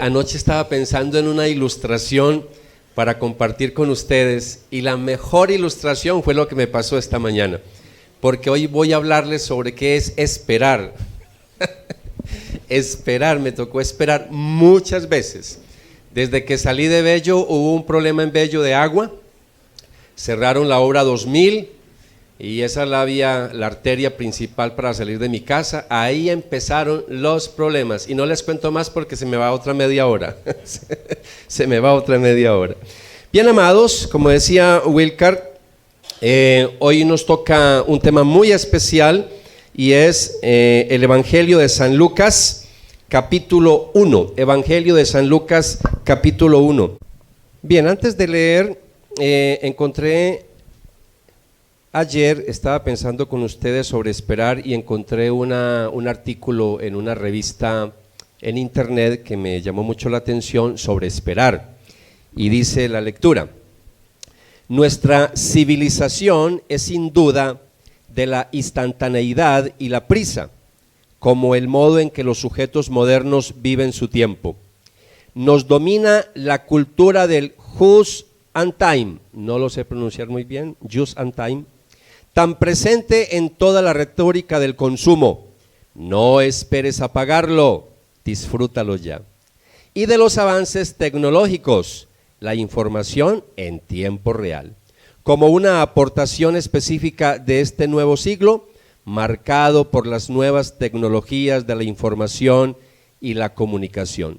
Anoche estaba pensando en una ilustración para compartir con ustedes y la mejor ilustración fue lo que me pasó esta mañana, porque hoy voy a hablarles sobre qué es esperar. Esperar, me tocó esperar muchas veces. Desde que salí de Bello hubo un problema en Bello de agua, cerraron la obra 2000 y esa es la arteria principal para salir de mi casa. Ahí empezaron los problemas y no les cuento más porque se me va otra media hora. Se me va otra media hora. Bien, amados, como decía Wilcar, hoy nos toca un tema muy especial y es el Evangelio de San Lucas, capítulo 1. Evangelio de San Lucas, capítulo 1. Bien, antes de leer, ayer estaba pensando con ustedes sobre esperar y encontré un artículo en una revista en internet que me llamó mucho la atención sobre esperar. Y dice la lectura: nuestra civilización es sin duda de la instantaneidad y la prisa, como el modo en que los sujetos modernos viven su tiempo. Nos domina la cultura del just and time, no lo sé pronunciar muy bien, just and time, tan presente en toda la retórica del consumo. No esperes a pagarlo, disfrútalo ya. Y de los avances tecnológicos, la información en tiempo real, como una aportación específica de este nuevo siglo, marcado por las nuevas tecnologías de la información y la comunicación.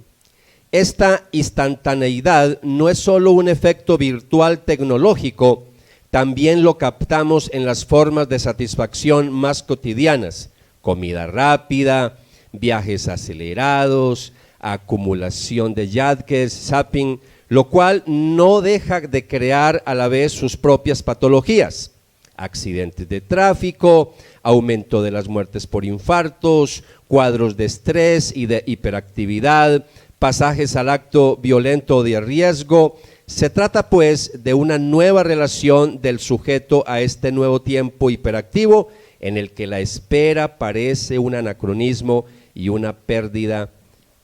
Esta instantaneidad no es solo un efecto virtual tecnológico, también lo captamos en las formas de satisfacción más cotidianas: comida rápida, viajes acelerados, acumulación de yadkes, zapping, lo cual no deja de crear a la vez sus propias patologías: accidentes de tráfico, aumento de las muertes por infartos, cuadros de estrés y de hiperactividad, pasajes al acto violento de riesgo. Se trata pues de una nueva relación del sujeto a este nuevo tiempo hiperactivo, en el que la espera parece un anacronismo y una pérdida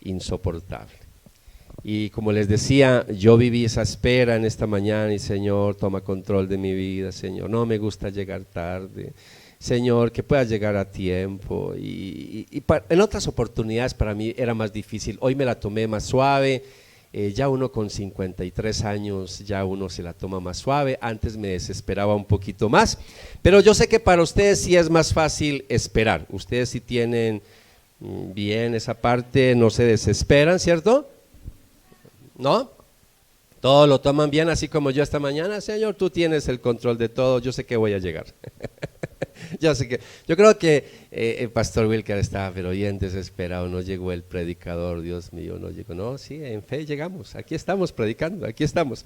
insoportable. Y como les decía, yo viví esa espera en esta mañana y Señor, toma control de mi vida, Señor, no me gusta llegar tarde, Señor, que pueda llegar a tiempo. En otras oportunidades para mí era más difícil, hoy me la tomé más suave. Ya uno con 53 años, ya uno se la toma más suave. Antes me desesperaba un poquito más, pero yo sé que para ustedes sí es más fácil esperar. Ustedes sí tienen bien esa parte, no se desesperan, ¿cierto? ¿No? Todo lo toman bien, así como yo esta mañana. Señor, tú tienes el control de todo, yo sé que voy a llegar. Yo creo que el pastor Wilker estaba pero bien desesperado, no llegó el predicador, Dios mío, no llegó. No, sí, en fe llegamos, aquí estamos predicando, aquí estamos.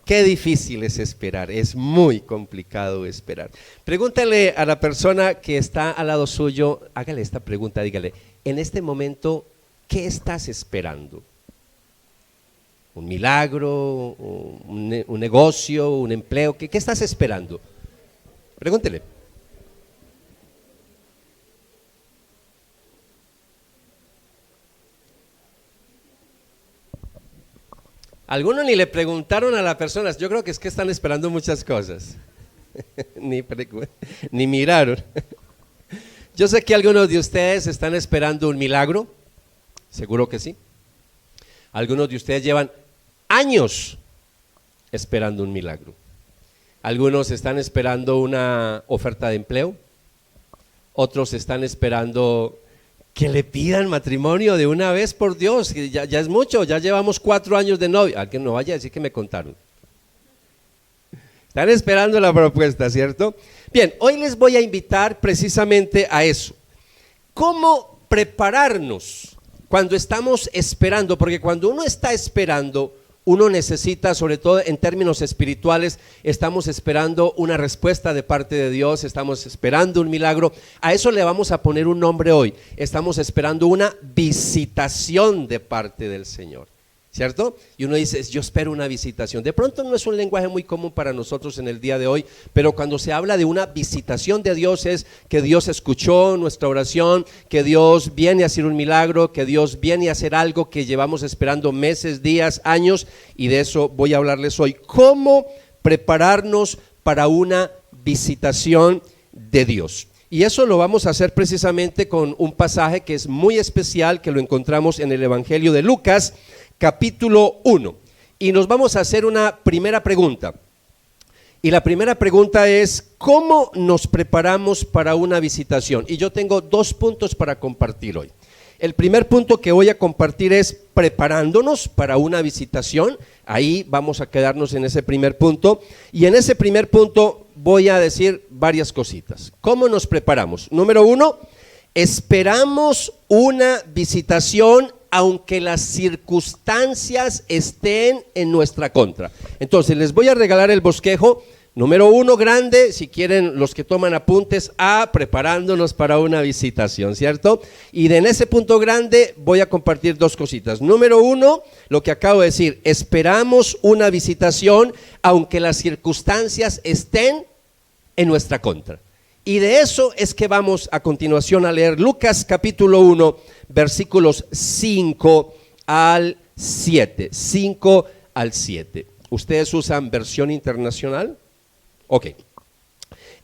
Qué difícil es esperar, es muy complicado esperar. Pregúntale a la persona que está al lado suyo, hágale esta pregunta, dígale: en este momento, ¿qué estás esperando? ¿Un milagro, un negocio, un empleo? ¿Qué estás esperando? Pregúntele. Algunos ni le preguntaron a las personas. Yo creo que es que están esperando muchas cosas. ni miraron. Yo sé que algunos de ustedes están esperando un milagro. Seguro que sí. Algunos de ustedes llevan años esperando un milagro. Algunos están esperando una oferta de empleo. Otros están esperando que le pidan matrimonio de una vez, por Dios, que ya es mucho, ya llevamos 4 años de novio. Alguien no vaya a decir que me contaron. Están esperando la propuesta, ¿cierto? Bien, hoy les voy a invitar precisamente a eso. ¿Cómo prepararnos cuando estamos esperando? Porque cuando uno está esperando, uno necesita, sobre todo en términos espirituales, estamos esperando una respuesta de parte de Dios, estamos esperando un milagro. A eso le vamos a poner un nombre hoy. Estamos esperando una visitación de parte del Señor. ¿cierto? Y uno dice, yo espero una visitación. De pronto no es un lenguaje muy común para nosotros en el día de hoy, pero cuando se habla de una visitación de Dios es que Dios escuchó nuestra oración, que Dios viene a hacer un milagro, que Dios viene a hacer algo que llevamos esperando meses, días, años, y de eso voy a hablarles hoy. ¿Cómo prepararnos para una visitación de Dios? Y eso lo vamos a hacer precisamente con un pasaje que es muy especial, que lo encontramos en el Evangelio de Lucas, capítulo 1. Y nos vamos a hacer una primera pregunta. Y la primera pregunta es, ¿cómo nos preparamos para una visitación? Y yo tengo 2 puntos para compartir hoy. El primer punto que voy a compartir es preparándonos para una visitación. Ahí vamos a quedarnos en ese primer punto. Y en ese primer punto voy a decir varias cositas. ¿Cómo nos preparamos? Número 1, esperamos una visitación aunque las circunstancias estén en nuestra contra. Entonces les voy a regalar el bosquejo. Número 1 grande, si quieren los que toman apuntes, preparándonos para una visitación, ¿cierto? Y en ese punto grande voy a compartir 2 cositas. Número 1, lo que acabo de decir, esperamos una visitación aunque las circunstancias estén en nuestra contra. Y de eso es que vamos a continuación a leer Lucas capítulo 1, versículos 5 al 7. 5 al 7. ¿Ustedes usan versión internacional? Ok.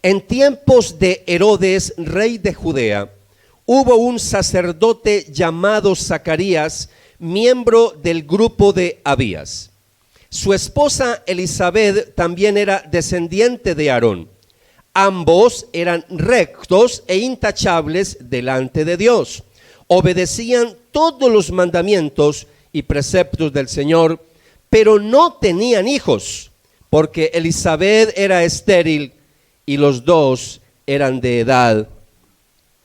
En tiempos de Herodes, rey de Judea, hubo un sacerdote llamado Zacarías, miembro del grupo de Abías. Su esposa Elisabet también era descendiente de Aarón. Ambos eran rectos e intachables delante de Dios. Obedecían todos los mandamientos y preceptos del Señor, pero no tenían hijos, porque Elisabet era estéril y los dos eran de edad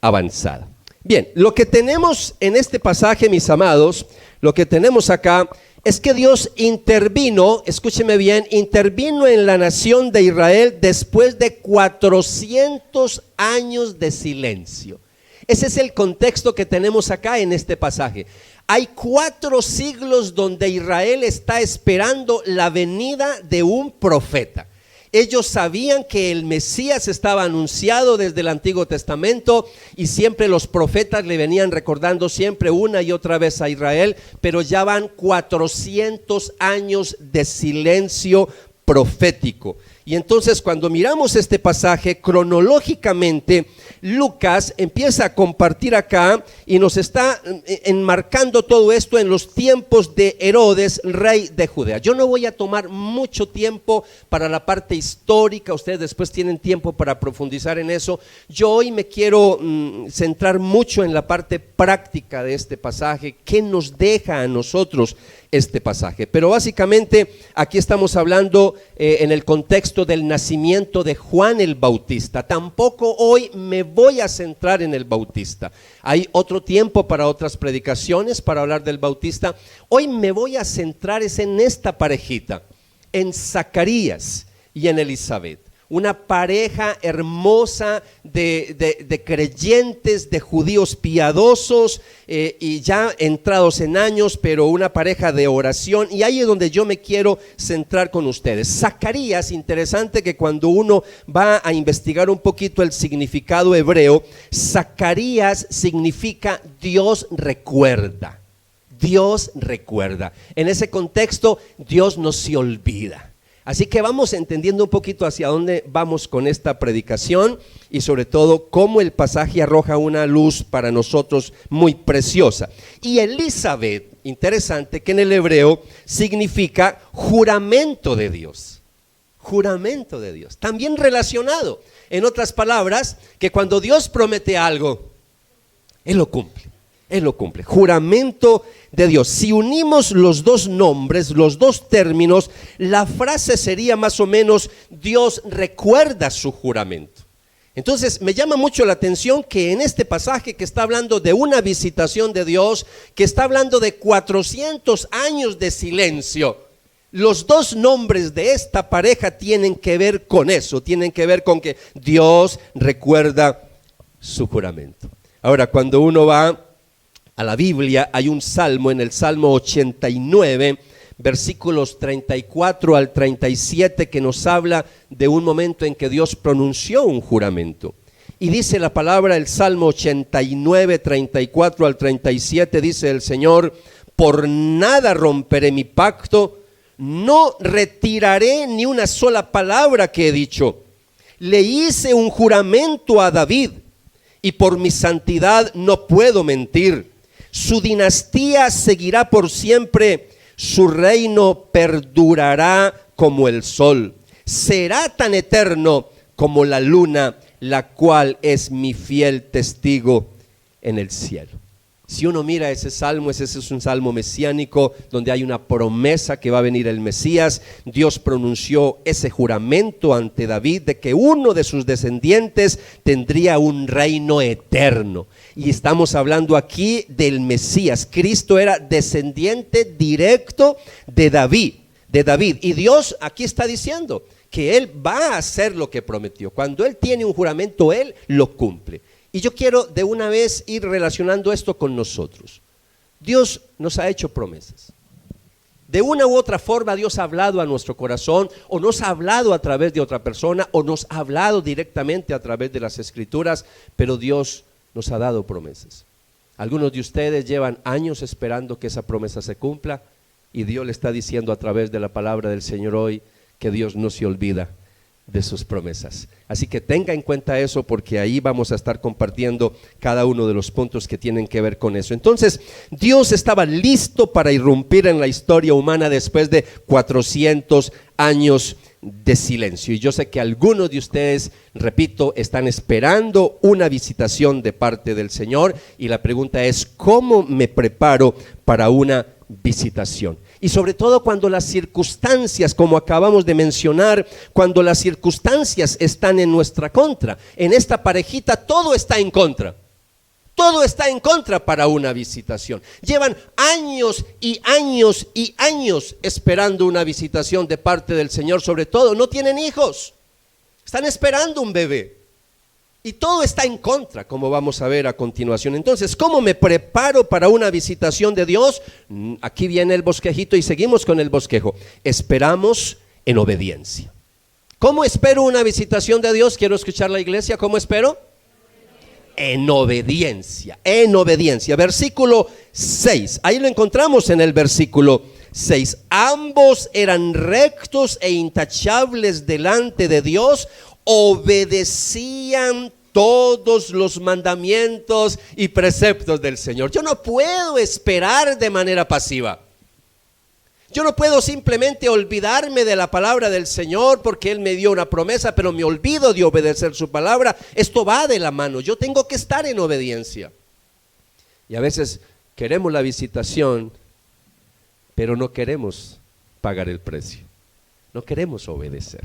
avanzada. Bien, lo que tenemos en este pasaje, mis amados, lo que tenemos acá es que Dios intervino, escúcheme bien, intervino en la nación de Israel después de 400 años de silencio. Ese es el contexto que tenemos acá en este pasaje. Hay 4 siglos donde Israel está esperando la venida de un profeta. Ellos sabían que el Mesías estaba anunciado desde el Antiguo Testamento y siempre los profetas le venían recordando siempre una y otra vez a Israel, pero ya van 400 años de silencio profético. Y entonces cuando miramos este pasaje cronológicamente, Lucas empieza a compartir acá y nos está enmarcando todo esto en los tiempos de Herodes, rey de Judea. Yo no voy a tomar mucho tiempo para la parte histórica, ustedes después tienen tiempo para profundizar en eso. Yo hoy me quiero centrar mucho en la parte práctica de este pasaje, qué nos deja a nosotros este pasaje. Pero básicamente aquí estamos hablando en el contexto del nacimiento de Juan el Bautista. Tampoco hoy me voy a centrar en el Bautista. Hay otro tiempo para otras predicaciones para hablar del Bautista. Hoy me voy a centrar en esta parejita, en Zacarías y en Elisabet. Una pareja hermosa de creyentes, de judíos piadosos y ya entrados en años, pero una pareja de oración. Y ahí es donde yo me quiero centrar con ustedes. Zacarías, interesante que cuando uno va a investigar un poquito el significado hebreo, Zacarías significa Dios recuerda. Dios recuerda. En ese contexto, Dios no se olvida. Así que vamos entendiendo un poquito hacia dónde vamos con esta predicación y sobre todo cómo el pasaje arroja una luz para nosotros muy preciosa. Y Elisabet, interesante que en el hebreo significa juramento de Dios. Juramento de Dios, también relacionado. En otras palabras, que cuando Dios promete algo, Él lo cumple. Él lo cumple, juramento de Dios. Si unimos los 2 nombres, los 2 términos, la frase sería más o menos: Dios recuerda su juramento. Entonces me llama mucho la atención que en este pasaje que está hablando de una visitación de Dios, que está hablando de 400 años de silencio, los 2 nombres de esta pareja tienen que ver con eso, tienen que ver con que Dios recuerda su juramento. Ahora, cuando uno va a la Biblia, hay un salmo, en el Salmo 89, versículos 34 al 37, que nos habla de un momento en que Dios pronunció un juramento. Y dice la palabra, el Salmo 89, 34 al 37, dice el Señor: por nada romperé mi pacto, no retiraré ni una sola palabra que he dicho. Le hice un juramento a David, y por mi santidad no puedo mentir. Su dinastía seguirá por siempre, su reino perdurará como el sol. Será tan eterno como la luna, la cual es mi fiel testigo en el cielo. Si uno mira ese es un salmo mesiánico donde hay una promesa que va a venir el Mesías. Dios pronunció ese juramento ante David de que uno de sus descendientes tendría un reino eterno. Y estamos hablando aquí del Mesías. Cristo era descendiente directo de David. Y Dios aquí está diciendo que Él va a hacer lo que prometió. Cuando Él tiene un juramento, Él lo cumple. Y yo quiero de una vez ir relacionando esto con nosotros. Dios nos ha hecho promesas. De una u otra forma Dios ha hablado a nuestro corazón, o nos ha hablado a través de otra persona, o nos ha hablado directamente a través de las Escrituras, pero Dios nos ha dado promesas. Algunos de ustedes llevan años esperando que esa promesa se cumpla, y Dios le está diciendo a través de la palabra del Señor hoy que Dios no se olvida de sus promesas. Así que tenga en cuenta eso, porque ahí vamos a estar compartiendo cada uno de los puntos que tienen que ver con eso. Entonces, Dios estaba listo para irrumpir en la historia humana después de 400 años de silencio. Y yo sé que algunos de ustedes, repito, están esperando una visitación de parte del Señor, y la pregunta es: ¿cómo me preparo para una visitación? Y sobre todo cuando las circunstancias, como acabamos de mencionar, cuando las circunstancias están en nuestra contra. En esta parejita todo está en contra. Todo está en contra para una visitación. Llevan años y años y años esperando una visitación de parte del Señor. Sobre todo, no tienen hijos. Están esperando un bebé. Y todo está en contra, como vamos a ver a continuación. Entonces, ¿cómo me preparo para una visitación de Dios? Aquí viene el bosquejito y seguimos con el bosquejo. Esperamos en obediencia. ¿Cómo espero una visitación de Dios? Quiero escuchar la iglesia. ¿Cómo espero? En obediencia. En obediencia. Versículo 6. Ahí lo encontramos en el versículo 6. Ambos eran rectos e intachables delante de Dios, obedecían todos los mandamientos y preceptos del Señor. Yo no puedo esperar de manera pasiva. Yo no puedo simplemente olvidarme de la palabra del Señor porque Él me dio una promesa, pero me olvido de obedecer su palabra. Esto va de la mano. Yo tengo que estar en obediencia. Y a veces queremos la visitación, pero no queremos pagar el precio. No queremos obedecer.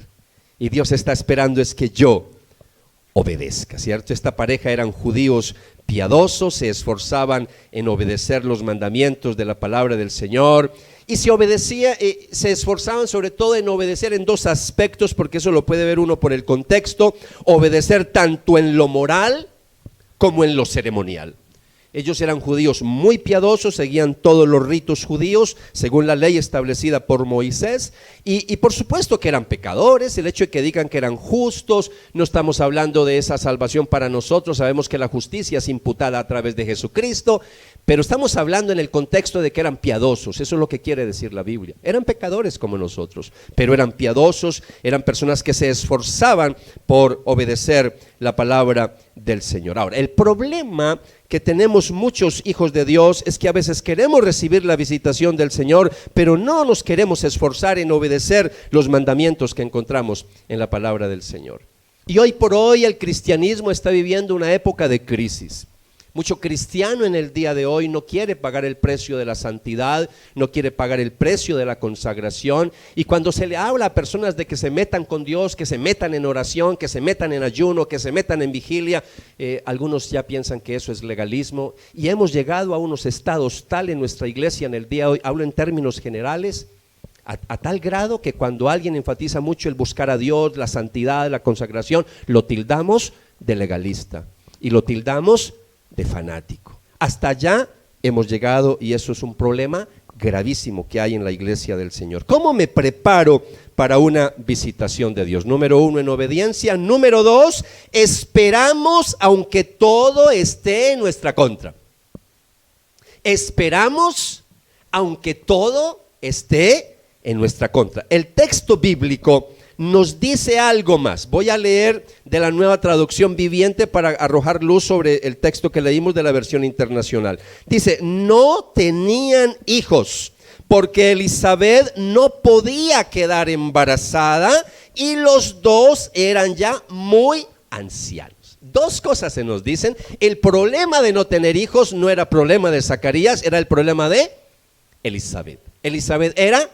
Y Dios está esperando es que yo obedezca, ¿cierto? Esta pareja eran judíos piadosos, se esforzaban en obedecer los mandamientos de la palabra del Señor, y se esforzaban sobre todo en obedecer en dos aspectos, porque eso lo puede ver uno por el contexto: obedecer tanto en lo moral como en lo ceremonial. Ellos eran judíos muy piadosos, seguían todos los ritos judíos según la ley establecida por Moisés, y por supuesto que eran pecadores. El hecho de que digan que eran justos, no estamos hablando de esa salvación para nosotros. Sabemos que la justicia es imputada a través de Jesucristo, pero estamos hablando en el contexto de que eran piadosos. Eso es lo que quiere decir la Biblia. Eran pecadores como nosotros, pero eran piadosos, eran personas que se esforzaban por obedecer la palabra del Señor. Ahora, el problema que tenemos muchos hijos de Dios es que a veces queremos recibir la visitación del Señor, pero no nos queremos esforzar en obedecer los mandamientos que encontramos en la palabra del Señor. Y hoy por hoy el cristianismo está viviendo una época de crisis. Mucho cristiano en el día de hoy no quiere pagar el precio de la santidad, no quiere pagar el precio de la consagración, y cuando se le habla a personas de que se metan con Dios, que se metan en oración, que se metan en ayuno, que se metan en vigilia, algunos ya piensan que eso es legalismo, y hemos llegado a unos estados tal en nuestra iglesia en el día de hoy, hablo en términos generales, a tal grado que cuando alguien enfatiza mucho el buscar a Dios, la santidad, la consagración, lo tildamos de legalista y lo tildamos de fanático. Hasta allá hemos llegado, y eso es un problema gravísimo que hay en la iglesia del Señor. ¿Cómo me preparo para una visitación de Dios? Número 1, en obediencia. Número 2, esperamos aunque todo esté en nuestra contra. Esperamos aunque todo esté en nuestra contra. El texto bíblico nos dice algo más. Voy a leer de la Nueva Traducción Viviente para arrojar luz sobre el texto que leímos de la versión internacional. Dice, no tenían hijos porque Elizabeth no podía quedar embarazada y los dos eran ya muy ancianos. Dos cosas se nos dicen. El problema de no tener hijos no era problema de Zacarías, era el problema de Elizabeth. Elizabeth era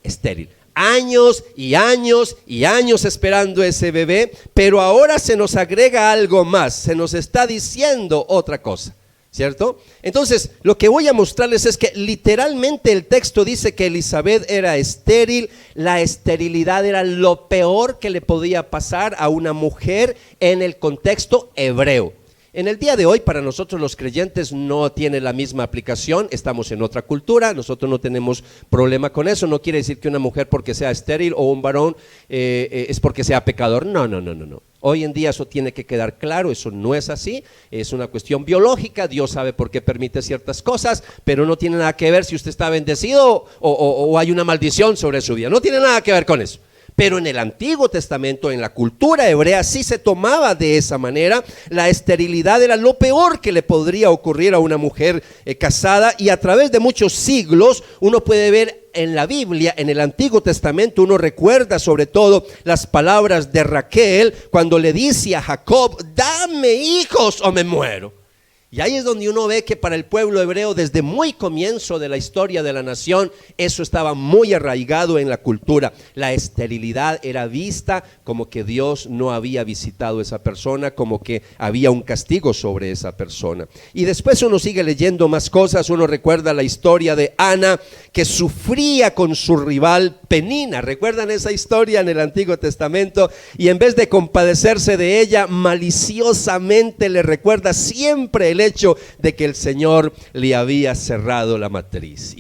estéril. Años y años y años esperando ese bebé, pero ahora se nos agrega algo más, se nos está diciendo otra cosa, ¿cierto? Entonces, lo que voy a mostrarles es que literalmente el texto dice que Elizabeth era estéril. La esterilidad era lo peor que le podía pasar a una mujer en el contexto hebreo. En el día de hoy, para nosotros los creyentes no tiene la misma aplicación, estamos en otra cultura, nosotros no tenemos problema con eso. No quiere decir que una mujer porque sea estéril o un varón es porque sea pecador, no. Hoy en día eso tiene que quedar claro, eso no es así, es una cuestión biológica, Dios sabe por qué permite ciertas cosas, pero no tiene nada que ver si usted está bendecido o hay una maldición sobre su vida, no tiene nada que ver con eso. Pero en el Antiguo Testamento, en la cultura hebrea, sí se tomaba de esa manera. La esterilidad era lo peor que le podría ocurrir a una mujer casada, y a través de muchos siglos uno puede ver en la Biblia, en el Antiguo Testamento, uno recuerda sobre todo las palabras de Raquel cuando le dice a Jacob, dame hijos o me muero. Y ahí es donde uno ve que para el pueblo hebreo, desde muy comienzo de la historia de la nación, eso estaba muy arraigado en la cultura. La esterilidad era vista como que Dios no había visitado a esa persona, como que había un castigo sobre esa persona. Y después uno sigue leyendo más cosas. Uno recuerda la historia de Ana, que sufría con su rival Penina. ¿Recuerdan esa historia en el Antiguo Testamento? Y en vez de compadecerse de ella, maliciosamente le recuerda siempre el hecho de que el Señor le había cerrado la matriz.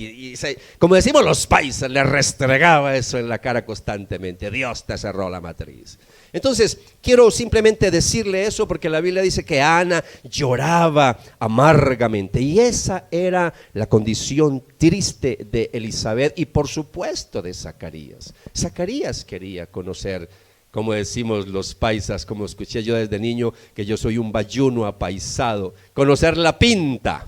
Como decimos los paisas, le restregaba eso en la cara constantemente. Dios te cerró la matriz. Entonces, quiero simplemente decirle eso porque la Biblia dice que Ana lloraba amargamente, y esa era la condición triste de Elizabeth y por supuesto de Zacarías. Zacarías quería conocer, como decimos los paisas, como escuché yo desde niño, que yo soy un bayuno apaisado, conocer la pinta.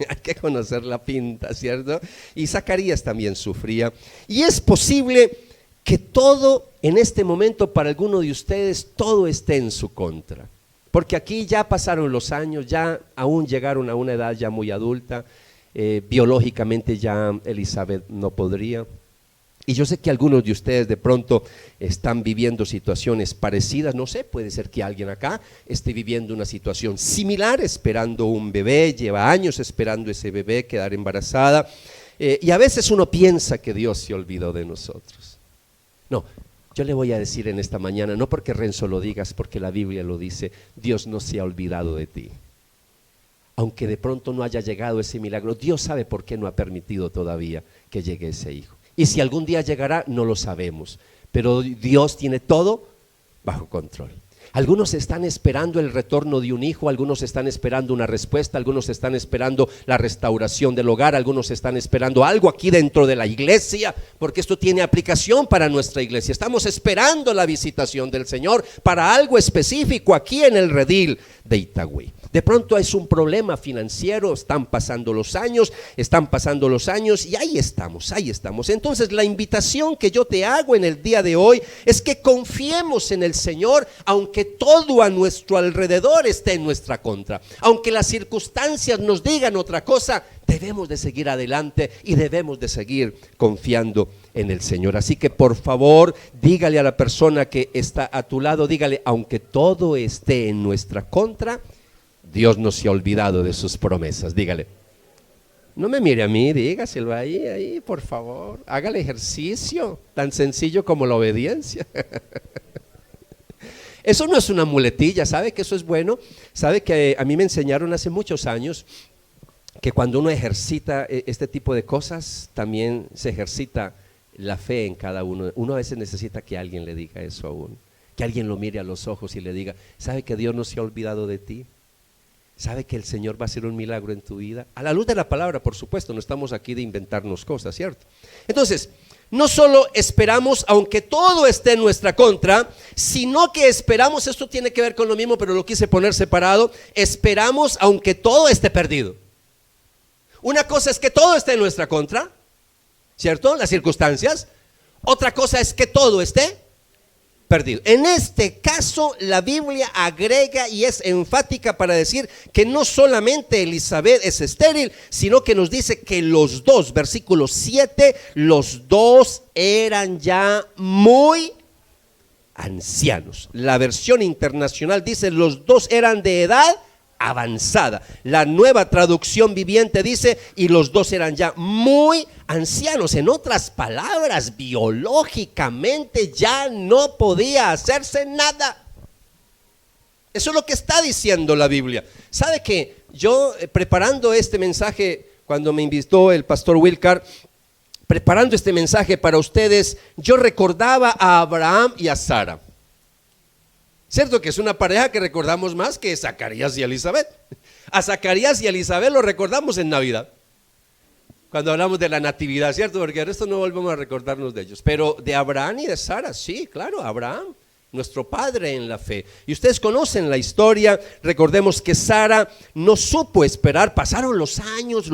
Hay que conocer la pinta, ¿cierto? Y Zacarías también sufría. Y es posible que todo en este momento, para alguno de ustedes, todo esté en su contra. Porque aquí ya pasaron los años, ya aún llegaron a una edad ya muy adulta, biológicamente ya Elizabeth no podría. Y yo sé que algunos de ustedes de pronto están viviendo situaciones parecidas, no sé, puede ser que alguien acá esté viviendo una situación similar, esperando un bebé, lleva años esperando ese bebé, quedar embarazada, y a veces uno piensa que Dios se olvidó de nosotros. No, yo le voy a decir en esta mañana, no porque Renzo lo digas, porque la Biblia lo dice, Dios no se ha olvidado de ti. Aunque de pronto no haya llegado ese milagro, Dios sabe por qué no ha permitido todavía que llegue ese hijo. Y si algún día llegará, no lo sabemos, pero Dios tiene todo bajo control. Algunos están esperando el retorno de un hijo, algunos están esperando una respuesta, algunos están esperando la restauración del hogar, algunos están esperando algo aquí dentro de la iglesia, porque esto tiene aplicación para nuestra iglesia. Estamos esperando la visitación del Señor para algo específico aquí en el redil de Itagüí. De pronto es un problema financiero, están pasando los años y ahí estamos. Entonces la invitación que yo te hago en el día de hoy es que confiemos en el Señor, aunque todo a nuestro alrededor esté en nuestra contra, aunque las circunstancias nos digan otra cosa, debemos de seguir adelante y debemos de seguir confiando en el Señor. Así que por favor, dígale a la persona que está a tu lado, dígale, aunque todo esté en nuestra contra, Dios no se ha olvidado de sus promesas. Dígale, no me mire a mí, dígaselo ahí, por favor. Haga el ejercicio tan sencillo como la obediencia. Eso no es una muletilla, ¿sabe que eso es bueno? ¿Sabe que a mí me enseñaron hace muchos años que cuando uno ejercita este tipo de cosas, también se ejercita la fe en cada uno. Uno a veces necesita que alguien le diga eso a uno, que alguien lo mire a los ojos y le diga, ¿sabe que Dios no se ha olvidado de ti? ¿Sabe que el Señor va a hacer un milagro en tu vida? A la luz de la palabra, por supuesto, no estamos aquí de inventarnos cosas, ¿cierto? Entonces, no solo esperamos aunque todo esté en nuestra contra, sino que esperamos, esto tiene que ver con lo mismo, pero lo quise poner separado, esperamos aunque todo esté perdido. Una cosa es que todo esté en nuestra contra, ¿cierto? Las circunstancias. Otra cosa es que todo esté perdido. En este caso, la Biblia agrega y es enfática para decir que no solamente Elizabeth es estéril, sino que nos dice que los dos, versículo 7, los dos eran ya muy ancianos. La versión internacional dice los dos eran de edad avanzada. La Nueva Traducción Viviente dice y los dos eran ya muy ancianos. En otras palabras, biológicamente ya no podía hacerse nada. Eso es lo que está diciendo la Biblia. ¿Sabe qué? Yo preparando este mensaje, cuando me invitó el pastor Wilcar, preparando este mensaje para ustedes, yo recordaba a Abraham y a Sara. Cierto que es una pareja que recordamos más que Zacarías y Elizabeth. A Zacarías y Elizabeth lo recordamos en Navidad, cuando hablamos de la natividad, ¿cierto? Porque el resto no volvemos a recordarnos de ellos. Pero de Abraham y de Sara, sí, claro, Abraham, nuestro padre en la fe. Y ustedes conocen la historia. Recordemos que Sara no supo esperar. Pasaron los años,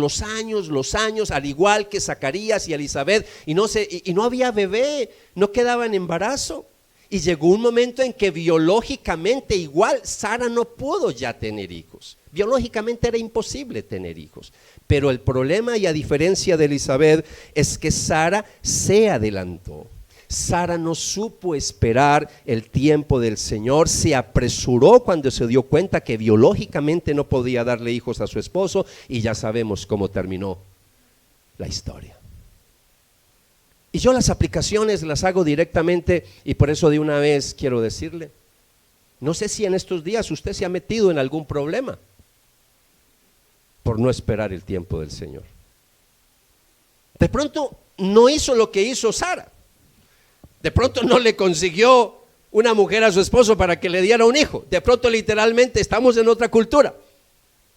al igual que Zacarías y Elizabeth, y no había bebé, no quedaba en embarazo. Y llegó un momento en que biológicamente igual Sara no pudo ya tener hijos. Biológicamente era imposible tener hijos. Pero el problema, y a diferencia de Elizabeth, es que Sara se adelantó. Sara no supo esperar el tiempo del Señor, se apresuró cuando se dio cuenta que biológicamente no podía darle hijos a su esposo, y ya sabemos cómo terminó la historia. Y yo las aplicaciones las hago directamente, y por eso de una vez quiero decirle, no sé si en estos días usted se ha metido en algún problema por no esperar el tiempo del Señor. De pronto no hizo lo que hizo Sara. De pronto no le consiguió una mujer a su esposo para que le diera un hijo. De pronto literalmente estamos en otra cultura.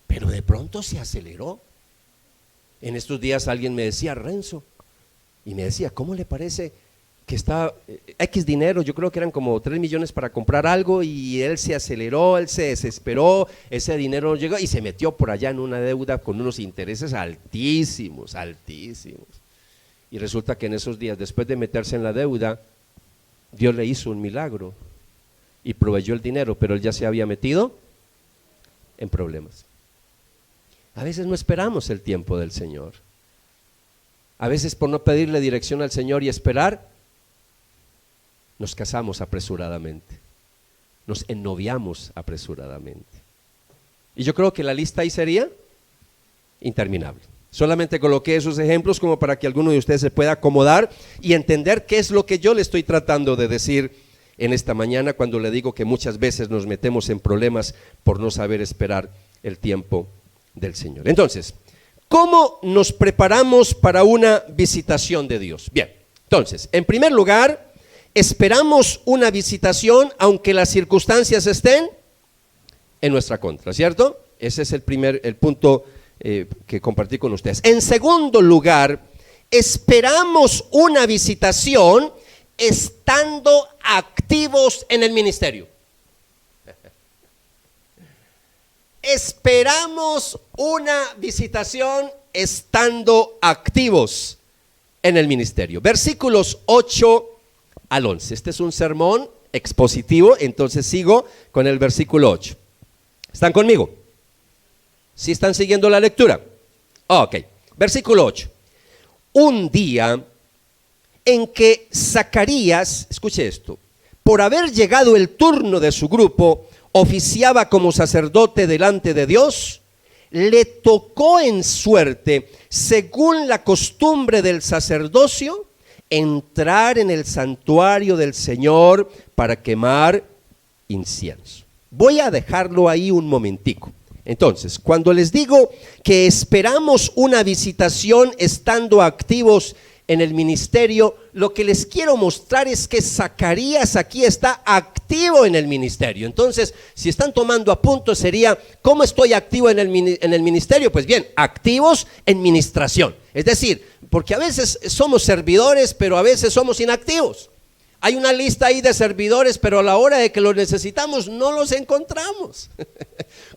Pero de pronto se aceleró. En estos días alguien me decía, Renzo, y me decía, ¿cómo le parece que está X dinero? Yo creo que eran como 3 millones para comprar algo, y él se aceleró, él se desesperó, ese dinero no llegó y se metió por allá en una deuda con unos intereses altísimos. Y resulta que en esos días, después de meterse en la deuda, Dios le hizo un milagro y proveyó el dinero, pero él ya se había metido en problemas. A veces no esperamos el tiempo del Señor. A veces por no pedirle dirección al Señor y esperar, nos casamos apresuradamente, nos ennoviamos apresuradamente. Y yo creo que la lista ahí sería interminable. Solamente coloqué esos ejemplos como para que alguno de ustedes se pueda acomodar y entender qué es lo que yo le estoy tratando de decir en esta mañana, cuando le digo que muchas veces nos metemos en problemas por no saber esperar el tiempo del Señor. Entonces, ¿cómo nos preparamos para una visitación de Dios? Bien, entonces, en primer lugar, esperamos una visitación aunque las circunstancias estén en nuestra contra, ¿cierto? Ese es el punto que compartí con ustedes. En segundo lugar, esperamos una visitación estando activos en el ministerio. Esperamos una visitación estando activos en el ministerio. Versículos 8 al 11. Este es un sermón expositivo, entonces sigo con el versículo 8. ¿Están conmigo? ¿Sí están siguiendo la lectura? Ok, versículo 8. Un día en que Zacarías, escuche esto, por haber llegado el turno de su grupo, oficiaba como sacerdote delante de Dios, le tocó en suerte, según la costumbre del sacerdocio, entrar en el santuario del Señor para quemar incienso. Voy a dejarlo ahí un momentico. Entonces, cuando les digo que esperamos una visitación estando activos en el ministerio, lo que les quiero mostrar es que Zacarías aquí está activo en el ministerio. Entonces, si están tomando apuntes, sería: ¿cómo estoy activo en el ministerio? Pues bien, activos en ministración. Es decir, porque a veces somos servidores, pero a veces somos inactivos. Hay una lista ahí de servidores, pero a la hora de que los necesitamos no los encontramos.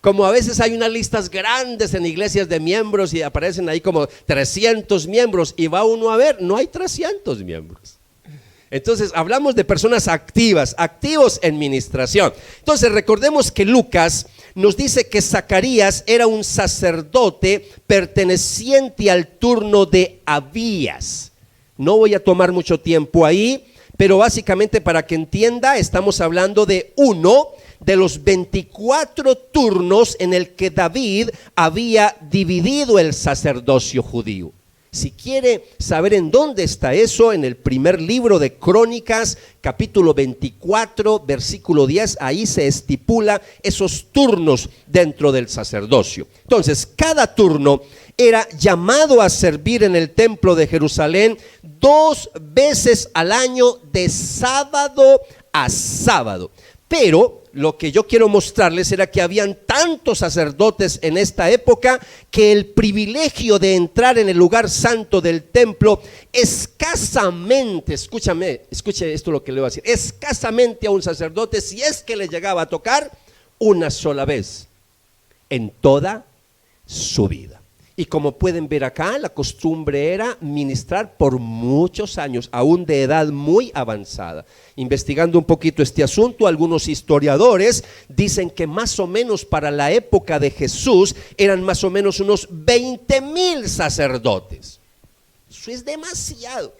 Como a veces hay unas listas grandes en iglesias de miembros y aparecen ahí como 300 miembros y va uno a ver, no hay 300 miembros. Entonces hablamos de personas activas, activos en ministración. Entonces recordemos que Lucas nos dice que Zacarías era un sacerdote perteneciente al turno de Abías. No voy a tomar mucho tiempo ahí, pero básicamente para que entienda, estamos hablando de uno de los 24 turnos en el que David había dividido el sacerdocio judío. Si quiere saber en dónde está eso, en el primer libro de Crónicas, capítulo 24, versículo 10, ahí se estipula esos turnos dentro del sacerdocio. Entonces, cada turno era llamado a servir en el templo de Jerusalén 2 veces al año, de sábado a sábado. Pero lo que yo quiero mostrarles era que habían tantos sacerdotes en esta época que el privilegio de entrar en el lugar santo del templo escasamente, escuche esto lo que le voy a decir, escasamente a un sacerdote, si es que le llegaba a tocar, una sola vez en toda su vida. Y como pueden ver acá, la costumbre era ministrar por muchos años, aún de edad muy avanzada. Investigando un poquito este asunto, algunos historiadores dicen que más o menos para la época de Jesús eran más o menos unos 20,000 sacerdotes. Eso es demasiado.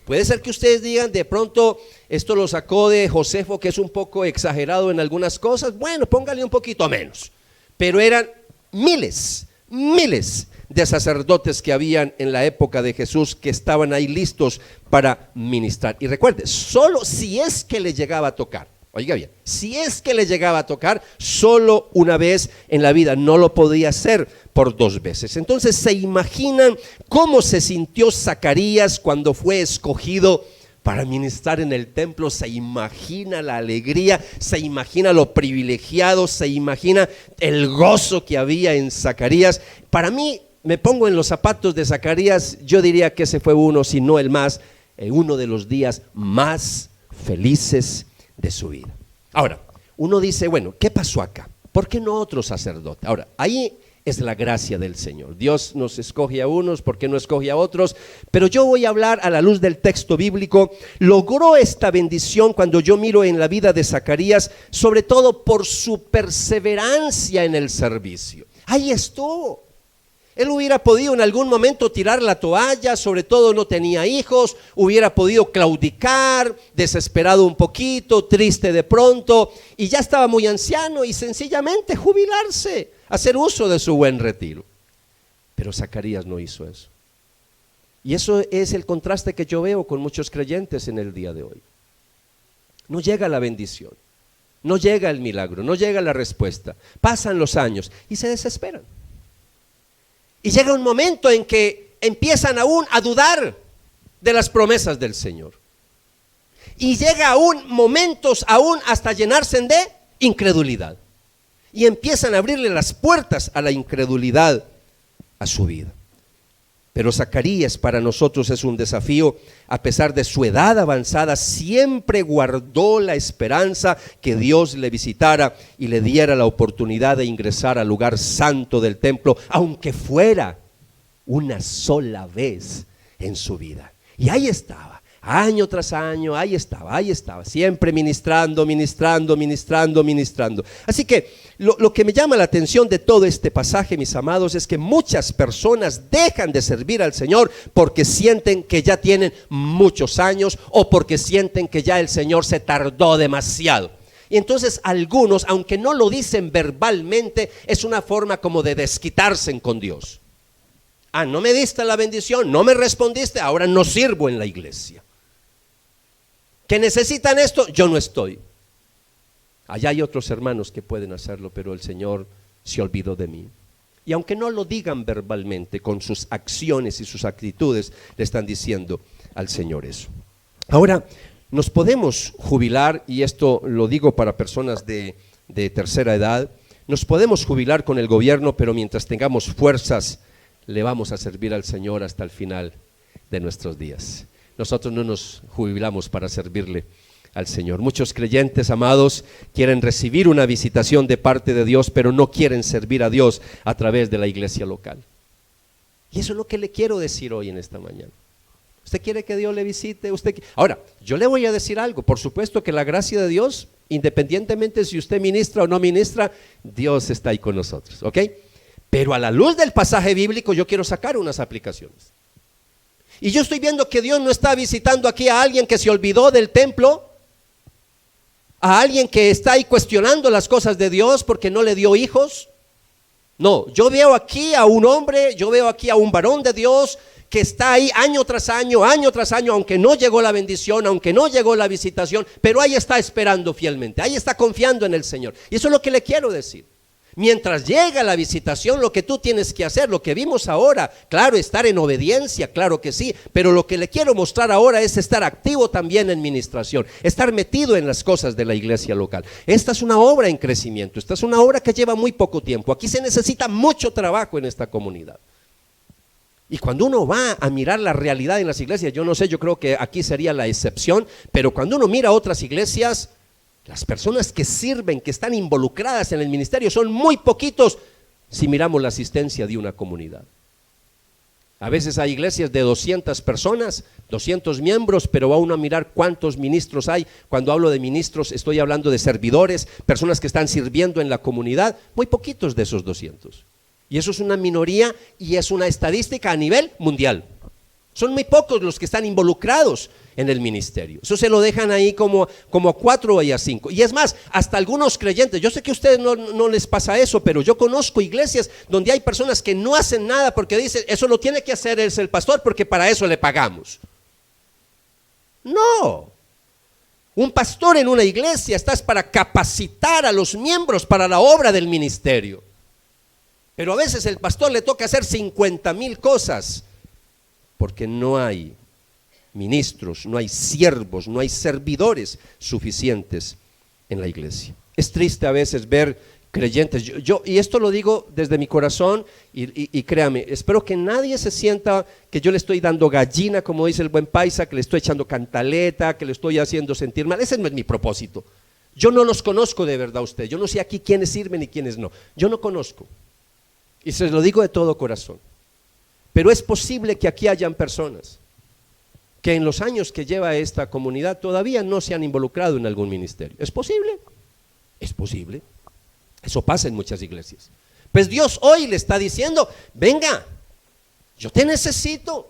Puede ser que ustedes digan, de pronto esto lo sacó de Josefo, que es un poco exagerado en algunas cosas. Bueno, póngale un poquito menos. Pero eran miles de sacerdotes que habían en la época de Jesús, que estaban ahí listos para ministrar. Y recuerde, solo si es que le llegaba a tocar, oiga bien, si es que le llegaba a tocar, solo una vez en la vida, no lo podía hacer por 2 veces. Entonces, ¿se imaginan cómo se sintió Zacarías cuando fue escogido para ministrar en el templo? Se imagina la alegría, se imagina lo privilegiado, se imagina el gozo que había en Zacarías. Para mí, me pongo en los zapatos de Zacarías, yo diría que ese fue uno, si no el más, uno de los días más felices de su vida. Ahora, uno dice, bueno, ¿qué pasó acá? ¿Por qué no otro sacerdote? Ahora, ahí es la gracia del Señor. Dios nos escoge a unos, ¿por qué no escoge a otros? Pero yo voy a hablar a la luz del texto bíblico. Logró esta bendición cuando yo miro en la vida de Zacarías, sobre todo por su perseverancia en el servicio. Ahí estuvo. Él hubiera podido en algún momento tirar la toalla, sobre todo no tenía hijos, hubiera podido claudicar, desesperado un poquito, triste de pronto, y ya estaba muy anciano y sencillamente jubilarse, hacer uso de su buen retiro. Pero Zacarías no hizo eso. Y eso es el contraste que yo veo con muchos creyentes en el día de hoy. No llega la bendición, no llega el milagro, no llega la respuesta. Pasan los años y se desesperan. Y llega un momento en que empiezan aún a dudar de las promesas del Señor. Y llega aún momentos aún hasta llenarse de incredulidad. Y empiezan a abrirle las puertas a la incredulidad a su vida. Pero Zacarías para nosotros es un desafío. A pesar de su edad avanzada, siempre guardó la esperanza que Dios le visitara y le diera la oportunidad de ingresar al lugar santo del templo, aunque fuera una sola vez en su vida. Y ahí estaba, año tras año, ahí estaba, siempre ministrando. Así que lo que me llama la atención de todo este pasaje, mis amados, es que muchas personas dejan de servir al Señor porque sienten que ya tienen muchos años o porque sienten que ya el Señor se tardó demasiado. Y entonces algunos, aunque no lo dicen verbalmente, es una forma como de desquitarse con Dios. Ah, no me diste la bendición, no me respondiste, ahora no sirvo en la iglesia. ¿Que necesitan esto? Yo no estoy. Allá hay otros hermanos que pueden hacerlo, pero el Señor se olvidó de mí. Y aunque no lo digan verbalmente, con sus acciones y sus actitudes le están diciendo al Señor eso. Ahora, nos podemos jubilar, y esto lo digo para personas de tercera edad, nos podemos jubilar con el gobierno, pero mientras tengamos fuerzas, le vamos a servir al Señor hasta el final de nuestros días. Nosotros no nos jubilamos para servirle al Señor. Muchos creyentes, amados, quieren recibir una visitación de parte de Dios, pero no quieren servir a Dios a través de la iglesia local. Y eso es lo que le quiero decir hoy en esta mañana. ¿Usted quiere que Dios le visite? Ahora, yo le voy a decir algo. Por supuesto que la gracia de Dios, independientemente si usted ministra o no ministra, Dios está ahí con nosotros, ¿ok? Pero a la luz del pasaje bíblico yo quiero sacar unas aplicaciones. Y yo estoy viendo que Dios no está visitando aquí a alguien que se olvidó del templo, a alguien que está ahí cuestionando las cosas de Dios porque no le dio hijos. No, yo veo aquí a un hombre, yo veo aquí a un varón de Dios que está ahí año tras año, aunque no llegó la bendición, aunque no llegó la visitación, pero ahí está esperando fielmente, ahí está confiando en el Señor. Y eso es lo que le quiero decir. Mientras llega la visitación, lo que tú tienes que hacer, lo que vimos ahora, claro, estar en obediencia, claro que sí, pero lo que le quiero mostrar ahora es estar activo también en ministración, estar metido en las cosas de la iglesia local. Esta es una obra en crecimiento, esta es una obra que lleva muy poco tiempo. Aquí se necesita mucho trabajo en esta comunidad. Y cuando uno va a mirar la realidad en las iglesias, yo no sé, yo creo que aquí sería la excepción, pero cuando uno mira otras iglesias, las personas que sirven, que están involucradas en el ministerio son muy poquitos si miramos la asistencia de una comunidad. A veces hay iglesias de 200 personas, 200 miembros, pero va uno a mirar cuántos ministros hay. Cuando hablo de ministros estoy hablando de servidores, personas que están sirviendo en la comunidad, muy poquitos de esos 200. Y eso es una minoría y es una estadística a nivel mundial. Son muy pocos los que están involucrados en el ministerio. Eso se lo dejan ahí como a 4 y a 5. Y es más, hasta algunos creyentes, yo sé que a ustedes no les pasa eso, pero yo conozco iglesias donde hay personas que no hacen nada porque dicen, eso lo tiene que hacer el pastor porque para eso le pagamos. No. Un pastor en una iglesia estás para capacitar a los miembros para la obra del ministerio. Pero a veces el pastor le toca hacer 50,000 cosas porque no hay ministros, no hay siervos, no hay servidores suficientes en la iglesia. Es triste a veces ver creyentes, y esto lo digo desde mi corazón y créame, espero que nadie se sienta que yo le estoy dando gallina, como dice el buen paisa, que le estoy echando cantaleta, que le estoy haciendo sentir mal. Ese no es mi propósito. Yo no los conozco de verdad a usted, yo no sé aquí quiénes sirven y quiénes no, yo no conozco. Y se lo digo de todo corazón. Pero es posible que aquí hayan personas que en los años que lleva esta comunidad todavía no se han involucrado en algún ministerio. ¿Es posible? Es posible. Eso pasa en muchas iglesias. Pues Dios hoy le está diciendo, venga, yo te necesito.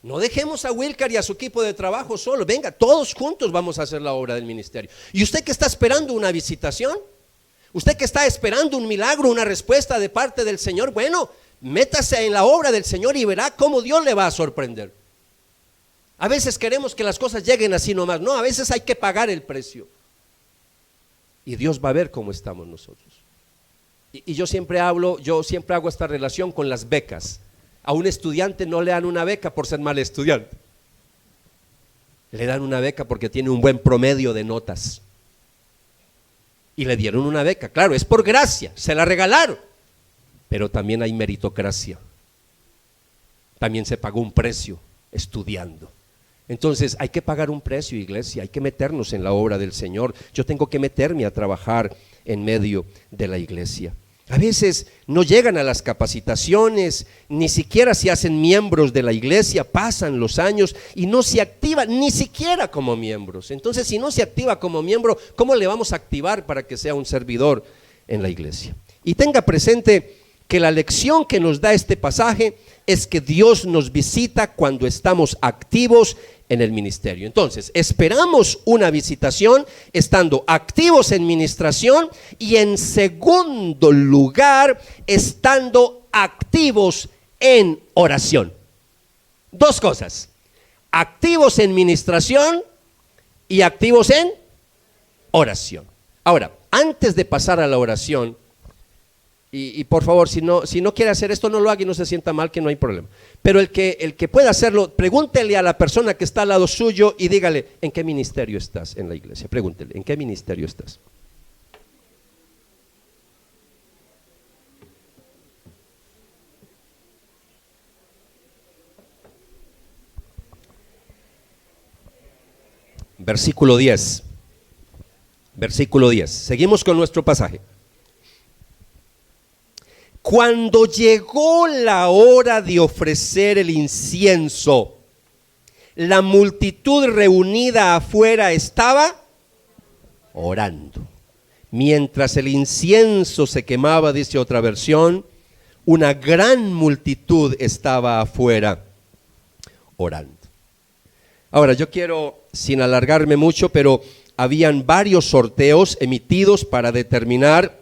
No dejemos a Wilcar y a su equipo de trabajo solo. Venga, todos juntos vamos a hacer la obra del ministerio. ¿Y usted que está esperando una visitación? Usted que está esperando un milagro, una respuesta de parte del Señor, bueno, métase en la obra del Señor y verá cómo Dios le va a sorprender. A veces queremos que las cosas lleguen así nomás, no, a veces hay que pagar el precio. Y Dios va a ver cómo estamos nosotros. Y yo siempre hago esta relación con las becas. A un estudiante no le dan una beca por ser mal estudiante. Le dan una beca porque tiene un buen promedio de notas. Y le dieron una beca, claro, es por gracia, se la regalaron, pero también hay meritocracia, también se pagó un precio estudiando. Entonces hay que pagar un precio, iglesia, hay que meternos en la obra del Señor. Yo tengo que meterme a trabajar en medio de la iglesia. A veces no llegan a las capacitaciones, ni siquiera se hacen miembros de la iglesia, pasan los años y no se activan ni siquiera como miembros. Entonces, si no se activa como miembro, ¿cómo le vamos a activar para que sea un servidor en la iglesia? Y tenga presente que la lección que nos da este pasaje es que Dios nos visita cuando estamos activos en el ministerio. Entonces, esperamos una visitación estando activos en ministración y en segundo lugar, estando activos en oración. Dos cosas, activos en ministración y activos en oración. Ahora, antes de pasar a la oración, Y por favor, si no quiere hacer esto, no lo haga y no se sienta mal, que no hay problema. Pero el que pueda hacerlo, pregúntele a la persona que está al lado suyo y dígale, ¿en qué ministerio estás en la iglesia? Pregúntele, ¿en qué ministerio estás? Versículo 10. Versículo 10. Seguimos con nuestro pasaje. Cuando llegó la hora de ofrecer el incienso, la multitud reunida afuera estaba orando. Mientras el incienso se quemaba, dice otra versión, una gran multitud estaba afuera orando. Ahora, yo quiero, sin alargarme mucho, pero habían varios sorteos emitidos para determinar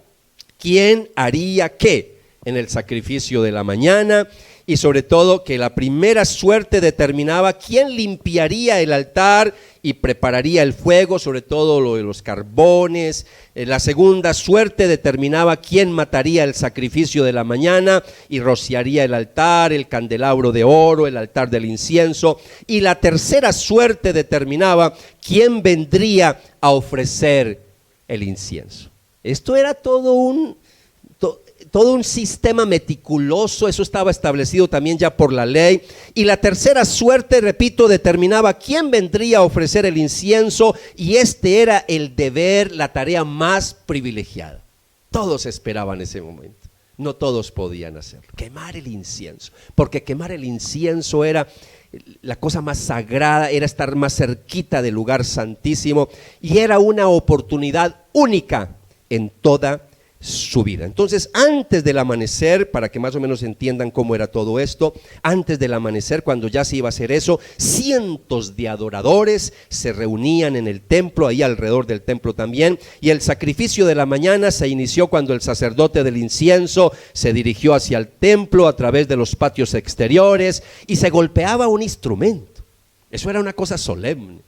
quién haría qué en el sacrificio de la mañana, y sobre todo que la primera suerte determinaba quién limpiaría el altar y prepararía el fuego, sobre todo lo de los carbones. La segunda suerte determinaba quién mataría el sacrificio de la mañana y rociaría el altar, el candelabro de oro, el altar del incienso. Y la tercera suerte determinaba quién vendría a ofrecer el incienso. Esto era todo un sistema meticuloso, eso estaba establecido también ya por la ley. Y la tercera suerte, repito, determinaba quién vendría a ofrecer el incienso, y este era el deber, la tarea más privilegiada. Todos esperaban ese momento, no todos podían hacerlo, quemar el incienso, porque quemar el incienso era la cosa más sagrada, era estar más cerquita del lugar santísimo, y era una oportunidad única en toda su vida. Entonces, antes del amanecer, para que más o menos entiendan cómo era todo esto, antes del amanecer, cuando ya se iba a hacer eso, cientos de adoradores se reunían en el templo, ahí alrededor del templo también, y el sacrificio de la mañana se inició cuando el sacerdote del incienso se dirigió hacia el templo a través de los patios exteriores y se golpeaba un instrumento. Eso era una cosa solemne.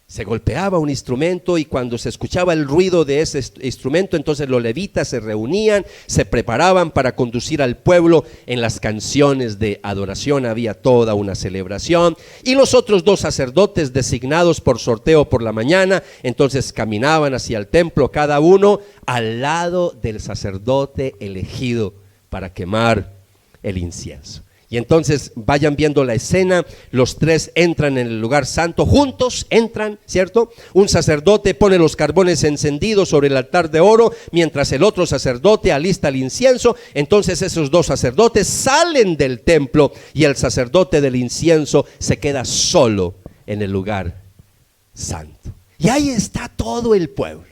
Se golpeaba un instrumento, y cuando se escuchaba el ruido de ese instrumento, entonces los levitas se reunían, se preparaban para conducir al pueblo en las canciones de adoración. Había toda una celebración, y los otros dos sacerdotes designados por sorteo por la mañana, entonces caminaban hacia el templo, cada uno al lado del sacerdote elegido para quemar el incienso. Y entonces vayan viendo la escena, los tres entran en el lugar santo, juntos entran, ¿cierto? Un sacerdote pone los carbones encendidos sobre el altar de oro, mientras el otro sacerdote alista el incienso. Entonces esos dos sacerdotes salen del templo, y el sacerdote del incienso se queda solo en el lugar santo. Y ahí está todo el pueblo,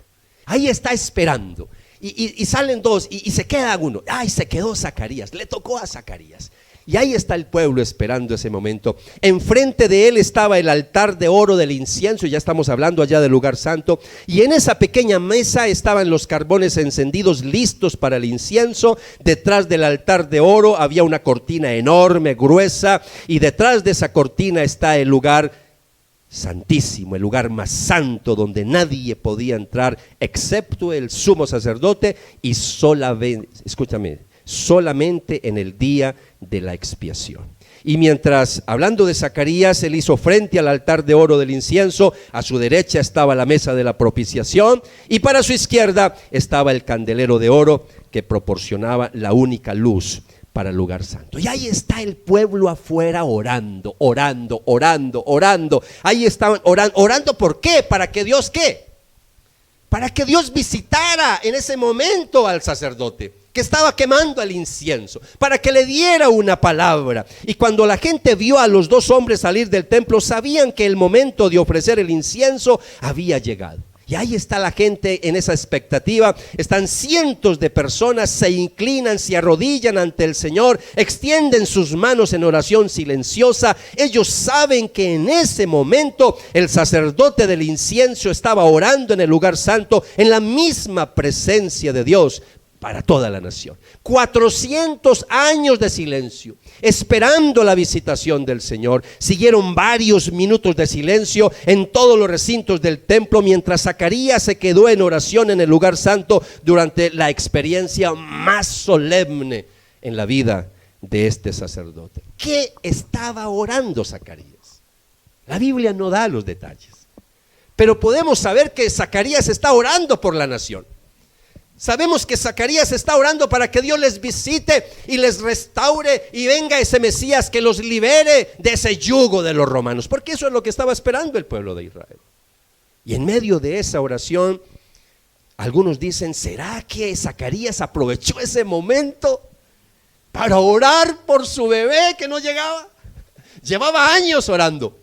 ahí está esperando. Y salen dos, y se queda uno. ¡Ay, se quedó Zacarías! Le tocó a Zacarías. Y ahí está el pueblo esperando ese momento. Enfrente de él estaba el altar de oro del incienso, ya estamos hablando allá del lugar santo, y en esa pequeña mesa estaban los carbones encendidos listos para el incienso. Detrás del altar de oro había una cortina enorme, gruesa, y detrás de esa cortina está el lugar santísimo, el lugar más santo, donde nadie podía entrar excepto el sumo sacerdote, y solamente en el día de la expiación. Y mientras, hablando de Zacarías, él hizo frente al altar de oro del incienso, a su derecha estaba la mesa de la propiciación, y para su izquierda estaba el candelero de oro que proporcionaba la única luz para el lugar santo. Y ahí está el pueblo afuera orando. Ahí estaban orando. ¿Por qué? ¿Para que Dios qué? Para que Dios visitara en ese momento al sacerdote que estaba quemando el incienso, para que le diera una palabra. Y cuando la gente vio a los dos hombres salir del templo, sabían que el momento de ofrecer el incienso había llegado. Y ahí está la gente en esa expectativa. Están cientos de personas, se inclinan, se arrodillan ante el Señor, extienden sus manos en oración silenciosa. Ellos saben que en ese momento el sacerdote del incienso estaba orando en el lugar santo, en la misma presencia de Dios, para toda la nación. 400 años de silencio, esperando la visitación del Señor. Siguieron varios minutos de silencio en todos los recintos del templo, mientras Zacarías se quedó en oración en el lugar santo durante la experiencia más solemne en la vida de este sacerdote. ¿Qué estaba orando Zacarías? La Biblia no da los detalles, pero podemos saber que Zacarías está orando por la nación. Sabemos que Zacarías está orando para que Dios les visite y les restaure y venga ese Mesías que los libere de ese yugo de los romanos, porque eso es lo que estaba esperando el pueblo de Israel. Y en medio de esa oración, algunos dicen, ¿será que Zacarías aprovechó ese momento para orar por su bebé que no llegaba? Llevaba años orando.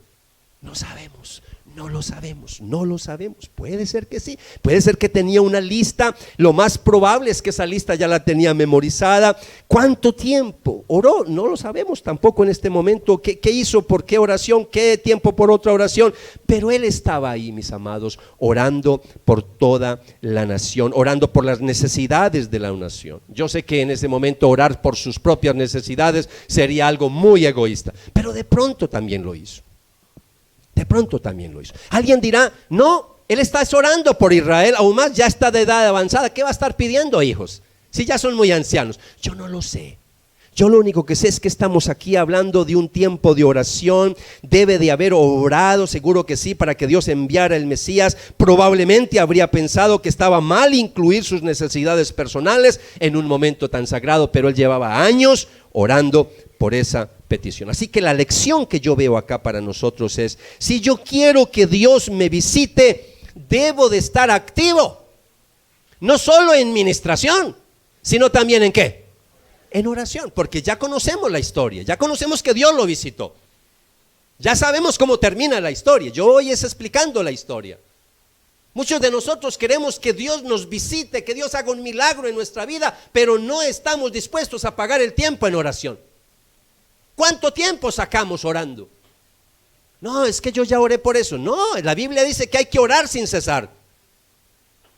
No sabemos. No lo sabemos, no lo sabemos. Puede ser que sí, puede ser que tenía una lista. Lo más probable es que esa lista ya la tenía memorizada. ¿Cuánto tiempo oró? No lo sabemos tampoco en este momento. ¿Qué hizo? ¿Por qué oración? ¿Qué tiempo por otra oración? Pero él estaba ahí, mis amados, orando por toda la nación, orando por las necesidades de la nación. Yo sé que en ese momento orar por sus propias necesidades sería algo muy egoísta, pero de pronto también lo hizo. De pronto también lo hizo. Alguien dirá, no, él está orando por Israel, aún más ya está de edad avanzada. ¿Qué va a estar pidiendo, hijos? Si ya son muy ancianos. Yo no lo sé. Yo lo único que sé es que estamos aquí hablando de un tiempo de oración. Debe de haber orado, seguro que sí, para que Dios enviara el Mesías. Probablemente habría pensado que estaba mal incluir sus necesidades personales en un momento tan sagrado, pero él llevaba años orando por esa petición. Así que la lección que yo veo acá para nosotros es: si yo quiero que Dios me visite, debo de estar activo, no solo en ministración, sino también en ¿qué? En oración, porque ya conocemos la historia, ya conocemos que Dios lo visitó, ya sabemos cómo termina la historia. Yo hoy es explicando la historia. Muchos de nosotros queremos que Dios nos visite, que Dios haga un milagro en nuestra vida, pero no estamos dispuestos a pagar el tiempo en oración. ¿Cuánto tiempo sacamos orando? No, es que yo ya oré por eso. No, la Biblia dice que hay que orar sin cesar.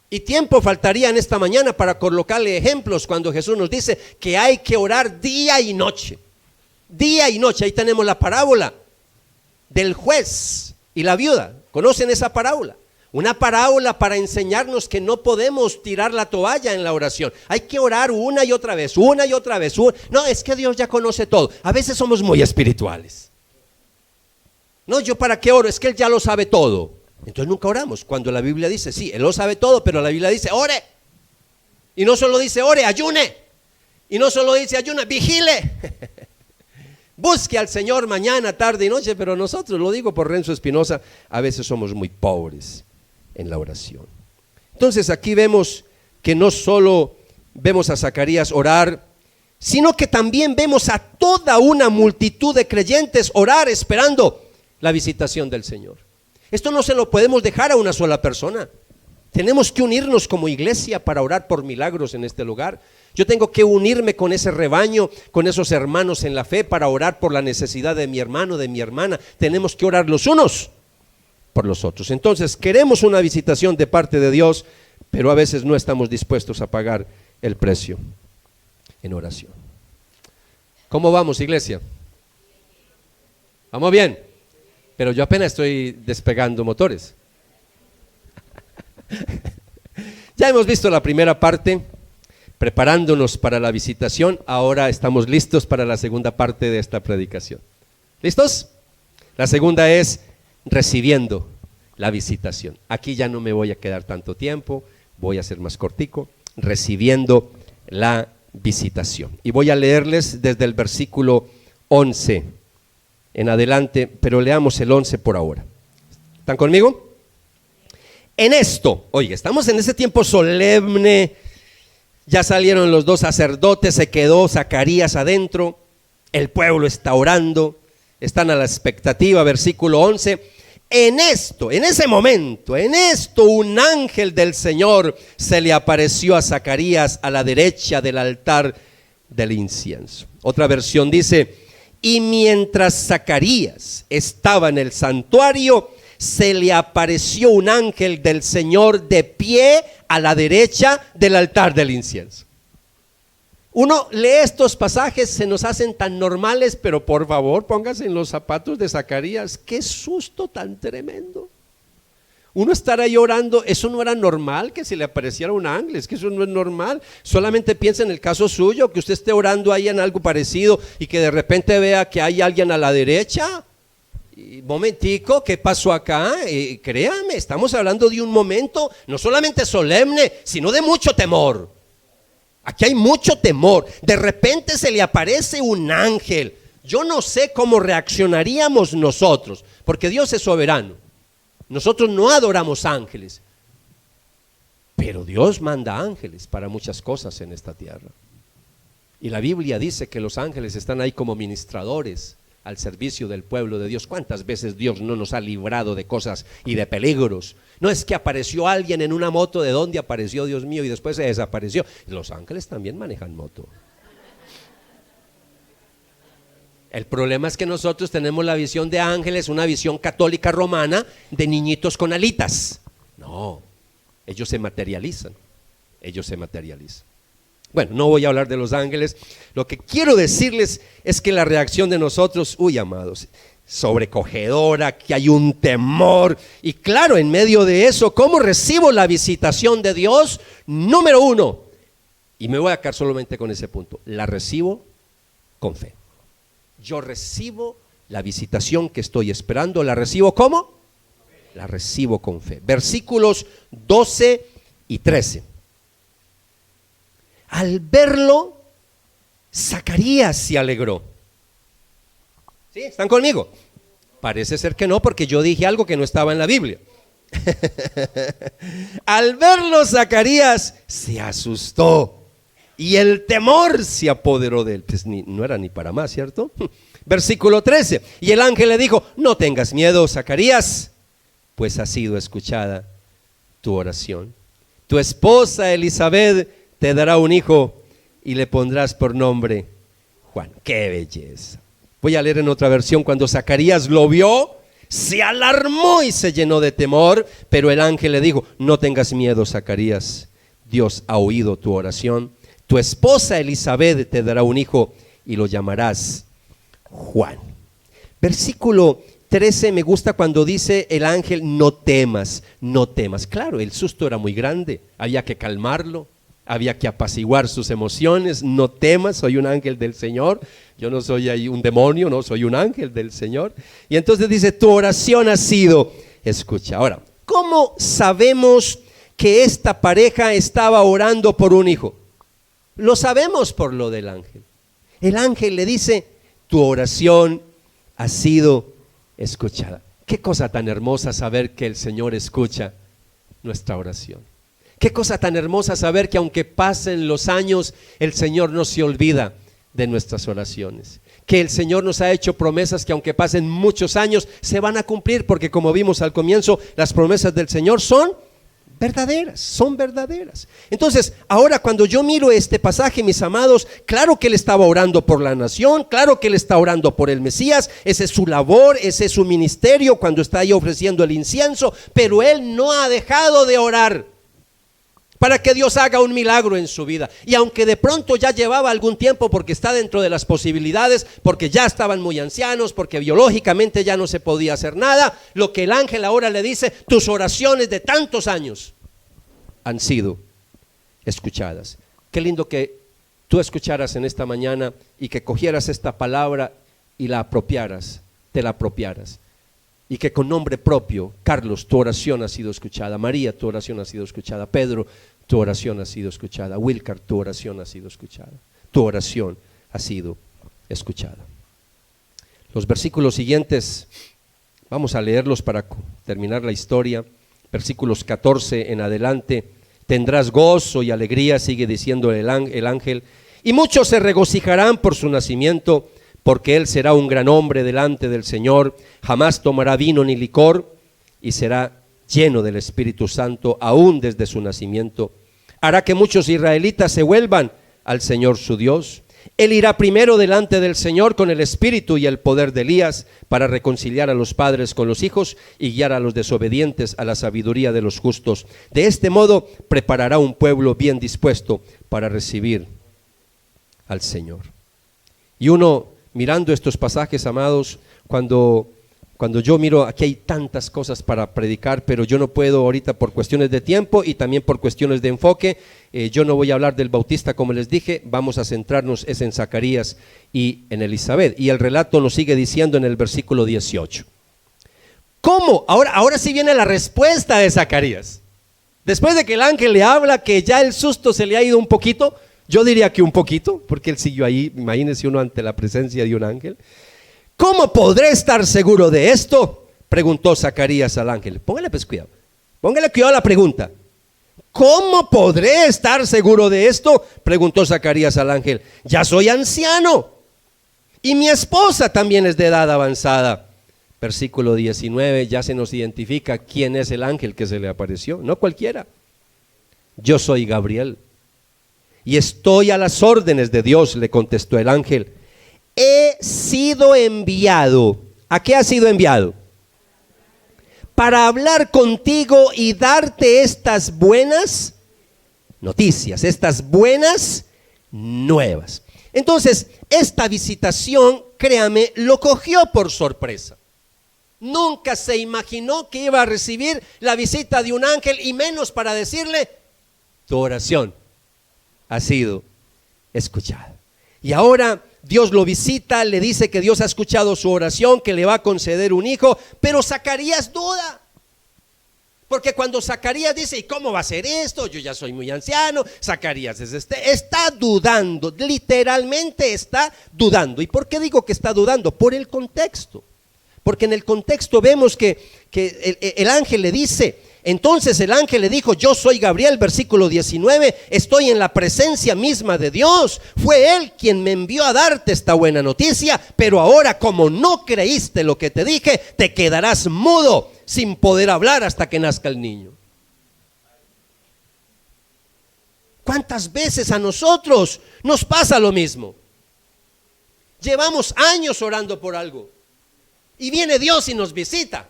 Y tiempo faltaría en esta mañana para colocarle ejemplos cuando Jesús nos dice que hay que orar día y noche. Día y noche. Ahí tenemos la parábola del juez y la viuda. ¿Conocen esa parábola? Una parábola para enseñarnos que no podemos tirar la toalla en la oración. Hay que orar una y otra vez, una y otra vez. No, es que Dios ya conoce todo. A veces somos muy espirituales. No, ¿yo para qué oro? Es que Él ya lo sabe todo. Entonces nunca oramos. Cuando la Biblia dice, sí, Él lo sabe todo, pero la Biblia dice, ore. Y no solo dice ore, ayune. Y no solo dice ayune, vigile. Busque al Señor mañana, tarde y noche. Pero nosotros, lo digo por Renzo Espinosa, a veces somos muy pobres en la oración. Entonces aquí vemos que no solo vemos a Zacarías orar, sino que también vemos a toda una multitud de creyentes orar esperando la visitación del Señor. Esto no se lo podemos dejar a una sola persona. Tenemos que unirnos como iglesia para orar por milagros en este lugar. Yo tengo que unirme con ese rebaño, con esos hermanos en la fe, para orar por la necesidad de mi hermano, de mi hermana. Tenemos que orar los unos por los otros. Entonces queremos una visitación de parte de Dios, pero a veces no estamos dispuestos a pagar el precio en oración. ¿Cómo vamos, iglesia? ¿Vamos bien? Pero yo apenas estoy despegando motores. Ya hemos visto la primera parte, preparándonos para la visitación. Ahora estamos listos para la segunda parte de esta predicación. ¿Listos? La segunda es recibiendo la visitación. Aquí ya no me voy a quedar tanto tiempo, voy a ser más cortico. Recibiendo la visitación. Y voy a leerles desde el versículo 11 en adelante, pero leamos el 11 por ahora. ¿Están conmigo? En esto, oye, estamos en ese tiempo solemne, ya salieron los dos sacerdotes, se quedó Zacarías adentro, el pueblo está orando, están a la expectativa, versículo 11. En esto, en ese momento, en esto, un ángel del Señor se le apareció a Zacarías a la derecha del altar del incienso. Otra versión dice: y mientras Zacarías estaba en el santuario, se le apareció un ángel del Señor de pie a la derecha del altar del incienso. Uno lee estos pasajes, se nos hacen tan normales, pero por favor póngase en los zapatos de Zacarías. Qué susto tan tremendo. Uno estar ahí orando, eso no era normal que se le apareciera un ángel, es que eso no es normal. Solamente piensa en el caso suyo, que usted esté orando ahí en algo parecido y que de repente vea que hay alguien a la derecha. Y, momentico, ¿qué pasó acá? Créame, estamos hablando de un momento no solamente solemne, sino de mucho temor. Aquí hay mucho temor. De repente se le aparece un ángel. Yo no sé cómo reaccionaríamos nosotros, porque Dios es soberano. Nosotros no adoramos ángeles, pero Dios manda ángeles para muchas cosas en esta tierra. Y la Biblia dice que los ángeles están ahí como ministradores al servicio del pueblo de Dios. ¿Cuántas veces Dios no nos ha librado de cosas y de peligros? No es que apareció alguien en una moto, ¿de dónde apareció, Dios mío? Y después se desapareció. Los ángeles también manejan moto. El problema es que nosotros tenemos la visión de ángeles, una visión católica romana de niñitos con alitas. No, ellos se materializan, ellos se materializan. Bueno, no voy a hablar de los ángeles. Lo que quiero decirles es que la reacción de nosotros, amados, sobrecogedora, que hay un temor. Y claro, en medio de eso, ¿cómo recibo la visitación de Dios? Número uno, y me voy a quedar solamente con ese punto, la recibo con fe. Yo recibo la visitación que estoy esperando. ¿La recibo cómo? La recibo con fe. Versículos 12 y 13. Al verlo, Zacarías se alegró. ¿Sí? ¿Están conmigo? Parece ser que no, porque yo dije algo que no estaba en la Biblia. Al verlo, Zacarías se asustó y el temor se apoderó de él. Pues no era ni para más, ¿cierto? Versículo 13. Y el ángel le dijo: no tengas miedo, Zacarías, pues ha sido escuchada tu oración. Tu esposa Elizabeth te dará un hijo y le pondrás por nombre Juan. ¡Qué belleza! Voy a leer en otra versión. Cuando Zacarías lo vio, se alarmó y se llenó de temor, pero el ángel le dijo: no tengas miedo, Zacarías, Dios ha oído tu oración. Tu esposa Elizabeth te dará un hijo y lo llamarás Juan. Versículo 13, me gusta cuando dice el ángel: no temas, no temas. Claro, el susto era muy grande, había que calmarlo, había que apaciguar sus emociones. No temas, soy un ángel del Señor. Yo no soy ahí un demonio, no, soy un ángel del Señor. Y entonces dice: tu oración ha sido escuchada. Ahora, ¿cómo sabemos que esta pareja estaba orando por un hijo? Lo sabemos por lo del ángel. El ángel le dice: tu oración ha sido escuchada. Qué cosa tan hermosa saber que el Señor escucha nuestra oración. Qué cosa tan hermosa saber que aunque pasen los años, el Señor no se olvida de nuestras oraciones. Que el Señor nos ha hecho promesas que aunque pasen muchos años, se van a cumplir, porque como vimos al comienzo, las promesas del Señor son verdaderas, son verdaderas. Entonces, ahora cuando yo miro este pasaje, mis amados, claro que él estaba orando por la nación, claro que él está orando por el Mesías, esa es su labor, ese es su ministerio cuando está ahí ofreciendo el incienso, pero él no ha dejado de orar para que Dios haga un milagro en su vida. Y aunque de pronto ya llevaba algún tiempo, porque está dentro de las posibilidades, porque ya estaban muy ancianos, porque biológicamente ya no se podía hacer nada, lo que el ángel ahora le dice: tus oraciones de tantos años han sido escuchadas. Qué lindo que tú escucharas en esta mañana y que cogieras esta palabra y la apropiaras, te la apropiaras. Y que con nombre propio: Carlos, tu oración ha sido escuchada. María, tu oración ha sido escuchada. Pedro, tu oración ha sido escuchada. Wilcar, tu oración ha sido escuchada. Tu oración ha sido escuchada. Los versículos siguientes, vamos a leerlos para terminar la historia. Versículos 14 en adelante. Tendrás gozo y alegría, sigue diciendo el ángel, y muchos se regocijarán por su nacimiento, porque él será un gran hombre delante del Señor, jamás tomará vino ni licor, y será lleno del Espíritu Santo aún desde su nacimiento. Hará que muchos israelitas se vuelvan al Señor su Dios. Él irá primero delante del Señor con el espíritu y el poder de Elías, para reconciliar a los padres con los hijos y guiar a los desobedientes a la sabiduría de los justos. De este modo preparará un pueblo bien dispuesto para recibir al Señor. Y uno, mirando estos pasajes, amados, cuando yo miro, aquí hay tantas cosas para predicar, pero yo no puedo ahorita por cuestiones de tiempo y también por cuestiones de enfoque. Yo no voy a hablar del Bautista, como les dije, vamos a centrarnos en Zacarías y en Elizabeth. Y el relato nos sigue diciendo en el versículo 18. ¿Cómo? Ahora sí viene la respuesta de Zacarías. Después de que el ángel le habla, que ya el susto se le ha ido un poquito, yo diría que un poquito, porque él siguió ahí, imagínense uno ante la presencia de un ángel. ¿Cómo podré estar seguro de esto?, preguntó Zacarías al ángel. Póngale cuidado a la pregunta. ¿Cómo podré estar seguro de esto?, preguntó Zacarías al ángel. Ya soy anciano y mi esposa también es de edad avanzada. Versículo 19, ya se nos identifica quién es el ángel que se le apareció, no cualquiera. Yo soy Gabriel y estoy a las órdenes de Dios, le contestó el ángel. He sido enviado. ¿A qué ha sido enviado? Para hablar contigo y darte estas buenas noticias, estas buenas nuevas. Entonces, esta visitación, créame, lo cogió por sorpresa. Nunca se imaginó que iba a recibir la visita de un ángel, y menos para decirle: tu oración ha sido escuchada. Y ahora Dios lo visita, le dice que Dios ha escuchado su oración, que le va a conceder un hijo, pero Zacarías duda. Porque cuando Zacarías dice: ¿y cómo va a ser esto? Yo ya soy muy anciano. Zacarías está dudando, literalmente está dudando. ¿Y por qué digo que está dudando? Por el contexto. Porque en el contexto vemos que el ángel le dice, entonces el ángel le dijo: yo soy Gabriel, versículo 19, estoy en la presencia misma de Dios. Fue Él quien me envió a darte esta buena noticia, pero ahora, como no creíste lo que te dije, te quedarás mudo, sin poder hablar hasta que nazca el niño. ¿Cuántas veces a nosotros nos pasa lo mismo? Llevamos años orando por algo, y viene Dios y nos visita,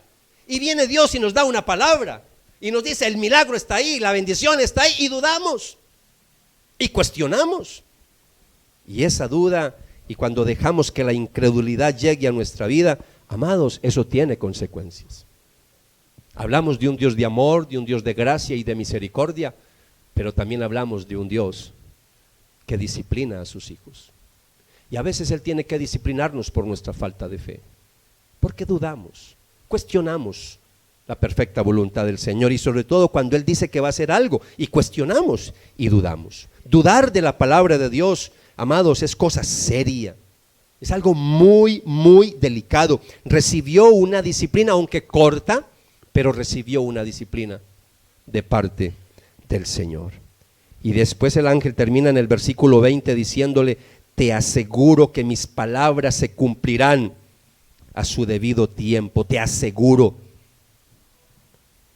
y viene Dios y nos da una palabra, y nos dice: el milagro está ahí, la bendición está ahí, y dudamos, y cuestionamos. Y esa duda, y cuando dejamos que la incredulidad llegue a nuestra vida, amados, eso tiene consecuencias. Hablamos de un Dios de amor, de un Dios de gracia y de misericordia, pero también hablamos de un Dios que disciplina a sus hijos. Y a veces Él tiene que disciplinarnos por nuestra falta de fe, porque dudamos, cuestionamos la perfecta voluntad del Señor, y sobre todo cuando Él dice que va a hacer algo y cuestionamos y dudamos. Dudar de la palabra de Dios, amados, es cosa seria, es algo muy, muy delicado. Recibió una disciplina, aunque corta, pero recibió una disciplina de parte del Señor. Y después el ángel termina en el versículo 20 diciéndole: te aseguro que mis palabras se cumplirán a su debido tiempo, te aseguro.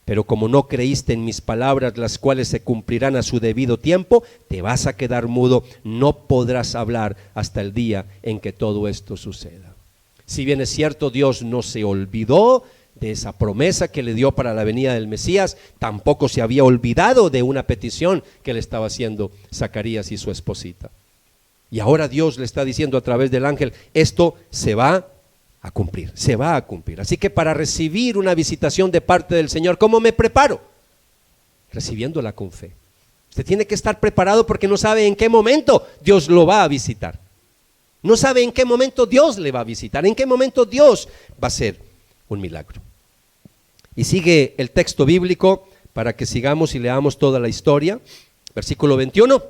Pero como no creíste en mis palabras, las cuales se cumplirán a su debido tiempo, te vas a quedar mudo, no podrás hablar hasta el día en que todo esto suceda. Si bien es cierto, Dios no se olvidó de esa promesa que le dio para la venida del Mesías, tampoco se había olvidado de una petición que le estaba haciendo Zacarías y su esposita. Y ahora Dios le está diciendo a través del ángel: esto se va a cumplir, se va a cumplir. Así que para recibir una visitación de parte del Señor, ¿cómo me preparo? Recibiéndola con fe. Usted tiene que estar preparado, porque no sabe en qué momento Dios lo va a visitar. No sabe en qué momento Dios le va a visitar, en qué momento Dios va a hacer un milagro. Y sigue el texto bíblico para que sigamos y leamos toda la historia. Versículo 21.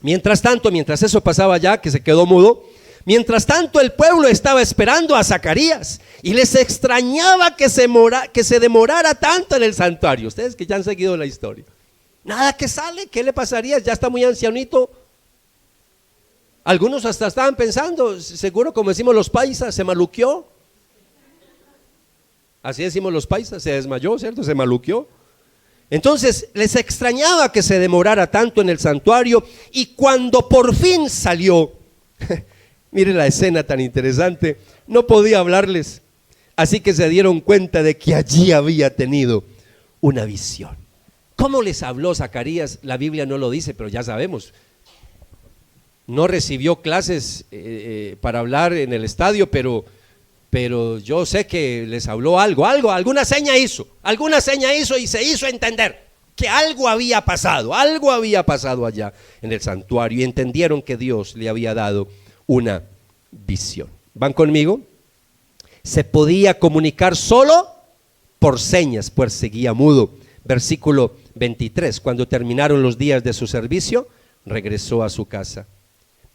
Mientras tanto, mientras eso pasaba ya, que se quedó mudo, mientras tanto el pueblo estaba esperando a Zacarías, y les extrañaba que se demorara tanto en el santuario. Ustedes que ya han seguido la historia, nada que sale, ¿qué le pasaría? Ya está muy ancianito. Algunos hasta estaban pensando, seguro, como decimos los paisas, se maluqueó. Así decimos los paisas, se desmayó, ¿cierto? Se maluqueó. Entonces les extrañaba que se demorara tanto en el santuario, y cuando por fin salió, mire la escena tan interesante, no podía hablarles, así que se dieron cuenta de que allí había tenido una visión. ¿Cómo les habló Zacarías? La Biblia no lo dice, pero ya sabemos. no recibió clases para hablar en el estadio, pero yo sé que les habló alguna seña hizo y se hizo entender que algo había pasado allá en el santuario, y entendieron que Dios le había dado una visión. ¿Van conmigo? Se podía comunicar solo por señas, pues seguía mudo. Versículo 23, cuando terminaron los días de su servicio, regresó a su casa.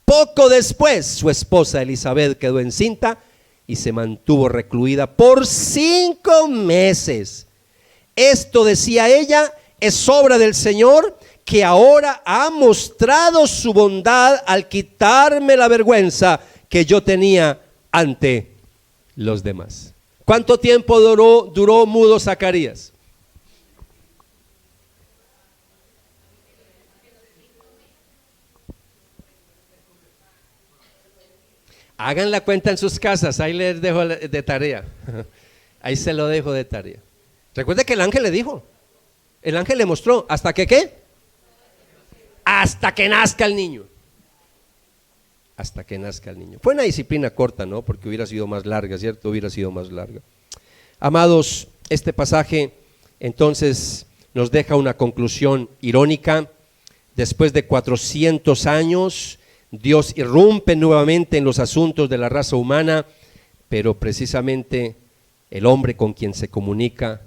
Poco después, su esposa Elizabeth quedó encinta y se mantuvo recluida por 5 meses. Esto, decía ella, es obra del Señor, que ahora ha mostrado su bondad al quitarme la vergüenza que yo tenía ante los demás. ¿Cuánto tiempo duró mudo Zacarías? Hagan la cuenta en sus casas, ahí les dejo de tarea. Ahí se lo dejo de tarea. Recuerde que el ángel le dijo, el ángel le mostró, ¿hasta que qué? Hasta que nazca el niño. Hasta que nazca el niño. Fue una disciplina corta, ¿no? Porque hubiera sido más larga, ¿cierto? Hubiera sido más larga. Amados, este pasaje entonces nos deja una conclusión irónica. Después de 400 años, Dios irrumpe nuevamente en los asuntos de la raza humana, pero precisamente el hombre con quien se comunica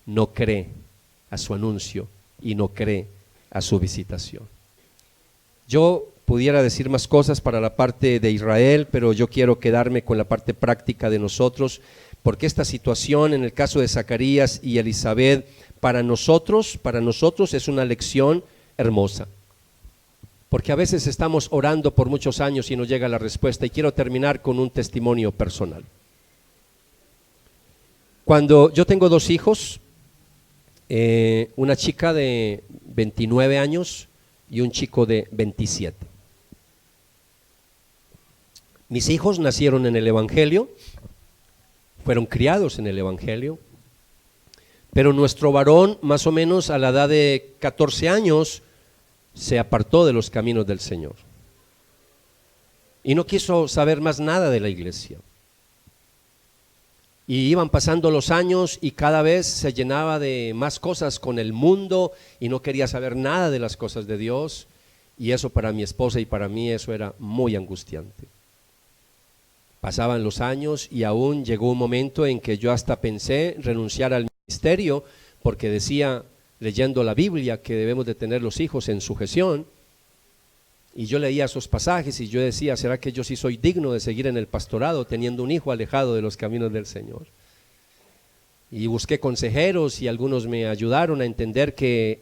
no cree a su anuncio y no cree a su visitación. Yo pudiera decir más cosas para la parte de Israel, pero yo quiero quedarme con la parte práctica de nosotros, porque esta situación en el caso de Zacarías y Elizabeth para nosotros es una lección hermosa. Porque a veces estamos orando por muchos años y no llega la respuesta, y quiero terminar con un testimonio personal. Cuando yo tengo 2 hijos, una chica de 29 años y un chico de 27. Mis hijos nacieron en el Evangelio, fueron criados en el Evangelio, pero nuestro varón, más o menos a la edad de 14 años, se apartó de los caminos del Señor y no quiso saber más nada de la iglesia. Y iban pasando los años y cada vez se llenaba de más cosas con el mundo y no quería saber nada de las cosas de Dios, y eso para mi esposa y para mí eso era muy angustiante. Pasaban los años y aún llegó un momento en que yo hasta pensé renunciar al ministerio, porque decía, leyendo la Biblia, que debemos de tener los hijos en sujeción, y yo leía esos pasajes y yo decía, ¿será que yo sí soy digno de seguir en el pastorado teniendo un hijo alejado de los caminos del Señor? Y busqué consejeros y algunos me ayudaron a entender que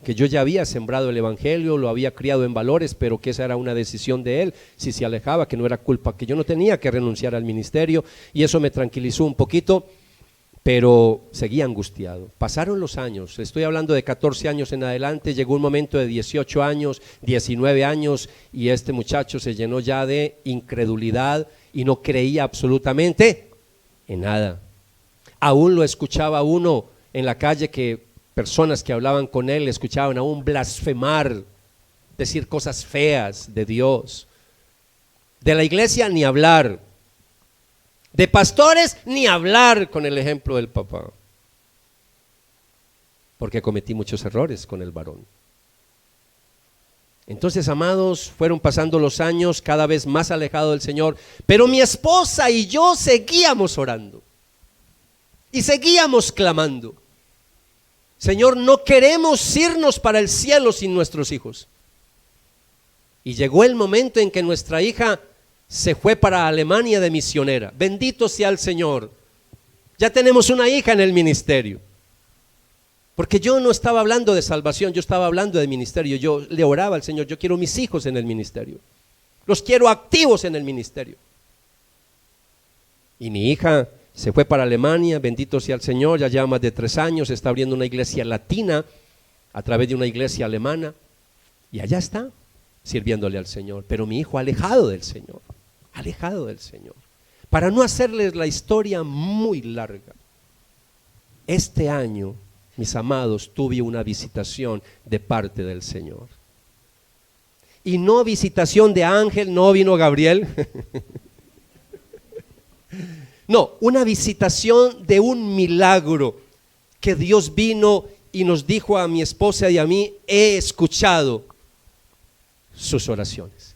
yo ya había sembrado el Evangelio, lo había criado en valores, pero que esa era una decisión de él, si se alejaba, que no era culpa, que yo no tenía que renunciar al ministerio, y eso me tranquilizó un poquito. Pero seguía angustiado. Pasaron los años, estoy hablando de 14 años en adelante, llegó un momento de 18 años, 19 años, y este muchacho se llenó ya de incredulidad y no creía absolutamente en nada. Aún lo escuchaba uno en la calle, que personas que hablaban con él le escuchaban aún blasfemar, decir cosas feas de Dios. De la iglesia ni hablar. De pastores ni hablar, con el ejemplo del papá, porque cometí muchos errores con el varón. Entonces, amados, fueron pasando los años, cada vez más alejado del Señor, pero mi esposa y yo seguíamos orando y seguíamos clamando. Señor, no queremos irnos para el cielo sin nuestros hijos. Y llegó el momento en que nuestra hija se fue para Alemania de misionera. Bendito sea el Señor. Ya tenemos una hija en el ministerio. Porque yo no estaba hablando de salvación, yo estaba hablando de ministerio. Yo le oraba al Señor, yo quiero mis hijos en el ministerio. Los quiero activos en el ministerio. Y mi hija se fue para Alemania, bendito sea el Señor, ya lleva más de 3 años, está abriendo una iglesia latina a través de una iglesia alemana. Y allá está, sirviéndole al Señor. Pero mi hijo alejado del Señor. Alejado del Señor. Para no hacerles la historia muy larga, este año, mis amados, tuve una visitación de parte del Señor. Y no visitación de ángel, no vino Gabriel. No, una visitación de un milagro que Dios vino y nos dijo a mi esposa y a mí: he escuchado sus oraciones.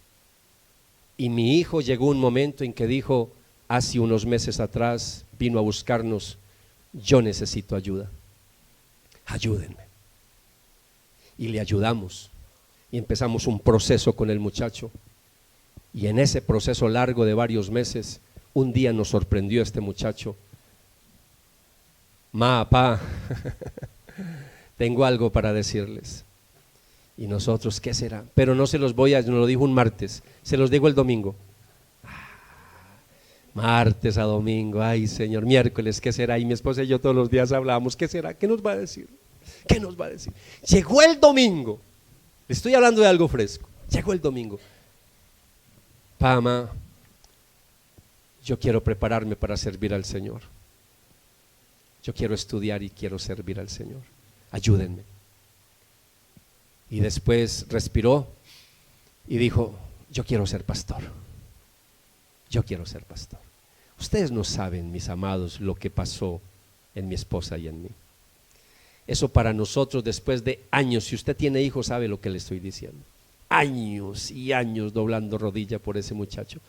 Y mi hijo llegó un momento en que dijo, hace unos meses atrás, vino a buscarnos: yo necesito ayuda, ayúdenme. Y le ayudamos y empezamos un proceso con el muchacho, y en ese proceso largo de varios meses, un día nos sorprendió este muchacho: ma, pa, tengo algo para decirles. Y nosotros, ¿qué será? Pero no se los voy a, nos lo dijo un martes, se los digo el domingo. Martes a domingo, ay Señor, miércoles, ¿qué será? Y mi esposa y yo todos los días hablábamos, ¿qué será? ¿Qué nos va a decir? ¿Qué nos va a decir? Llegó el domingo, le estoy hablando de algo fresco, llegó el domingo. Pama, yo quiero prepararme para servir al Señor. Yo quiero estudiar y quiero servir al Señor. Ayúdenme. Y después respiró y dijo: yo quiero ser pastor. Yo quiero ser pastor. Ustedes no saben, mis amados, lo que pasó en mi esposa y en mí. Eso para nosotros, después de años, si usted tiene hijos, sabe lo que le estoy diciendo. Años y años doblando rodilla por ese muchacho.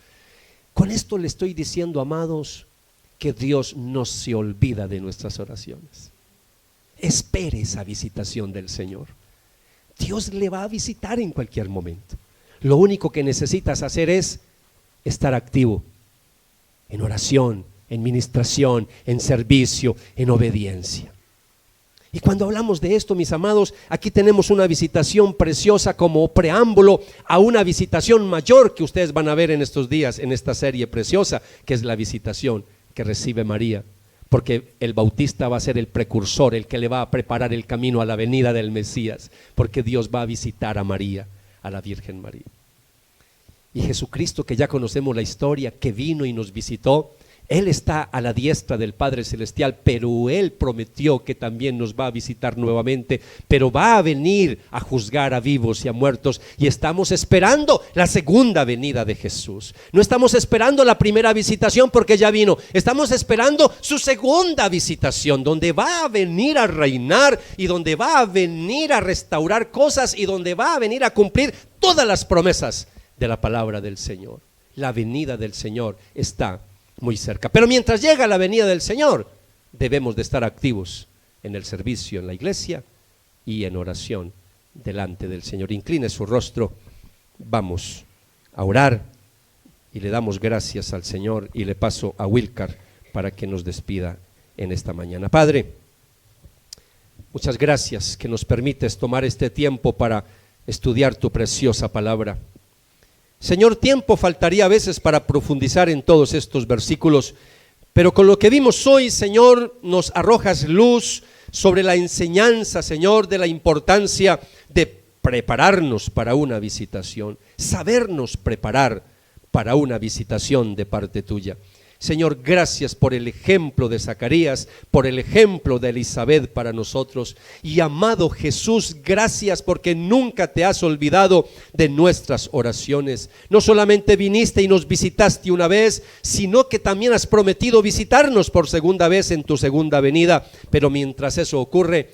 Con esto le estoy diciendo, amados, que Dios no se olvida de nuestras oraciones. Espere esa visitación del Señor. Dios le va a visitar en cualquier momento. Lo único que necesitas hacer es estar activo en oración, en ministración, en servicio, en obediencia. Y cuando hablamos de esto, mis amados, aquí tenemos una visitación preciosa como preámbulo a una visitación mayor que ustedes van a ver en estos días, en esta serie preciosa, que es la visitación que recibe María, porque el Bautista va a ser el precursor, el que le va a preparar el camino a la venida del Mesías, porque Dios va a visitar a María, a la Virgen María. Y Jesucristo, que ya conocemos la historia, que vino y nos visitó, Él está a la diestra del Padre Celestial, pero Él prometió que también nos va a visitar nuevamente, pero va a venir a juzgar a vivos y a muertos, y estamos esperando la segunda venida de Jesús. No estamos esperando la primera visitación porque ya vino, estamos esperando su segunda visitación, donde va a venir a reinar y donde va a venir a restaurar cosas y donde va a venir a cumplir todas las promesas de la palabra del Señor. La venida del Señor está muy cerca. Pero mientras llega la venida del Señor, debemos de estar activos en el servicio, en la iglesia y en oración delante del Señor. Incline su rostro, vamos a orar y le damos gracias al Señor, y le paso a Wilcar para que nos despida en esta mañana. Padre, muchas gracias que nos permites tomar este tiempo para estudiar tu preciosa palabra. Señor, tiempo faltaría a veces para profundizar en todos estos versículos, pero con lo que vimos hoy, Señor, nos arrojas luz sobre la enseñanza, Señor, de la importancia de prepararnos para una visitación, sabernos preparar para una visitación de parte tuya. Señor, gracias por el ejemplo de Zacarías, por el ejemplo de Elizabeth para nosotros. Y amado Jesús, gracias porque nunca te has olvidado de nuestras oraciones. No solamente viniste y nos visitaste una vez, sino que también has prometido visitarnos por segunda vez en tu segunda venida. Pero mientras eso ocurre,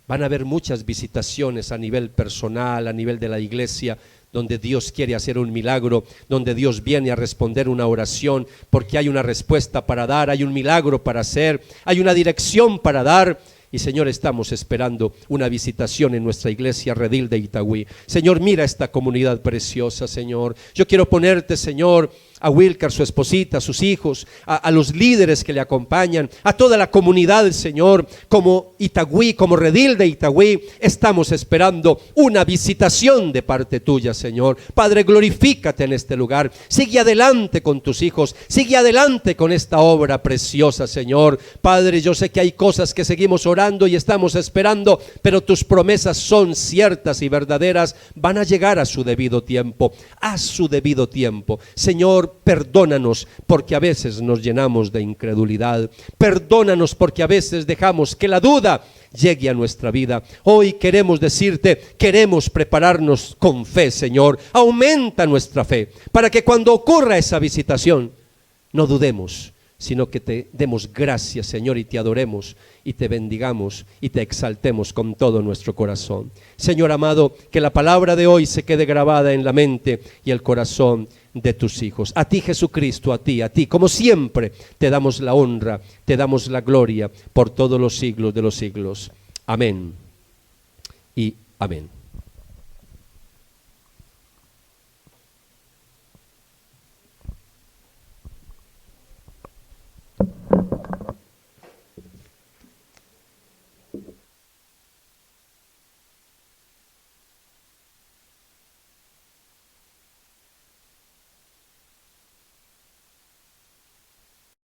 van a haber muchas visitaciones a nivel personal, a nivel de la iglesia, donde Dios quiere hacer un milagro, donde Dios viene a responder una oración, porque hay una respuesta para dar, hay un milagro para hacer, hay una dirección para dar. Y Señor, estamos esperando una visitación en nuestra iglesia Redil de Itagüí. Señor, mira esta comunidad preciosa, Señor. Yo quiero ponerte, Señor, a Wilcar, su esposita, a sus hijos, a los líderes que le acompañan, a toda la comunidad, Señor, como Itagüí, como Redil de Itagüí. Estamos esperando una visitación de parte tuya, Señor. Padre, glorifícate en este lugar. Sigue adelante con tus hijos, sigue adelante con esta obra preciosa, Señor. Padre, yo sé que hay cosas que seguimos orando y estamos esperando, pero tus promesas son ciertas y verdaderas. Van a llegar a su debido tiempo, a su debido tiempo. Señor, perdónanos porque a veces nos llenamos de incredulidad. Perdónanos porque a veces dejamos que la duda llegue a nuestra vida. Hoy queremos decirte, queremos prepararnos con fe, Señor. Aumenta nuestra fe para que cuando ocurra esa visitación no dudemos, sino que te demos gracias, Señor, y te adoremos y te bendigamos y te exaltemos con todo nuestro corazón. Señor amado, que la palabra de hoy se quede grabada en la mente y el corazón de tus hijos. A ti, Jesucristo, a ti, como siempre, te damos la honra, te damos la gloria por todos los siglos de los siglos. Amén y amén.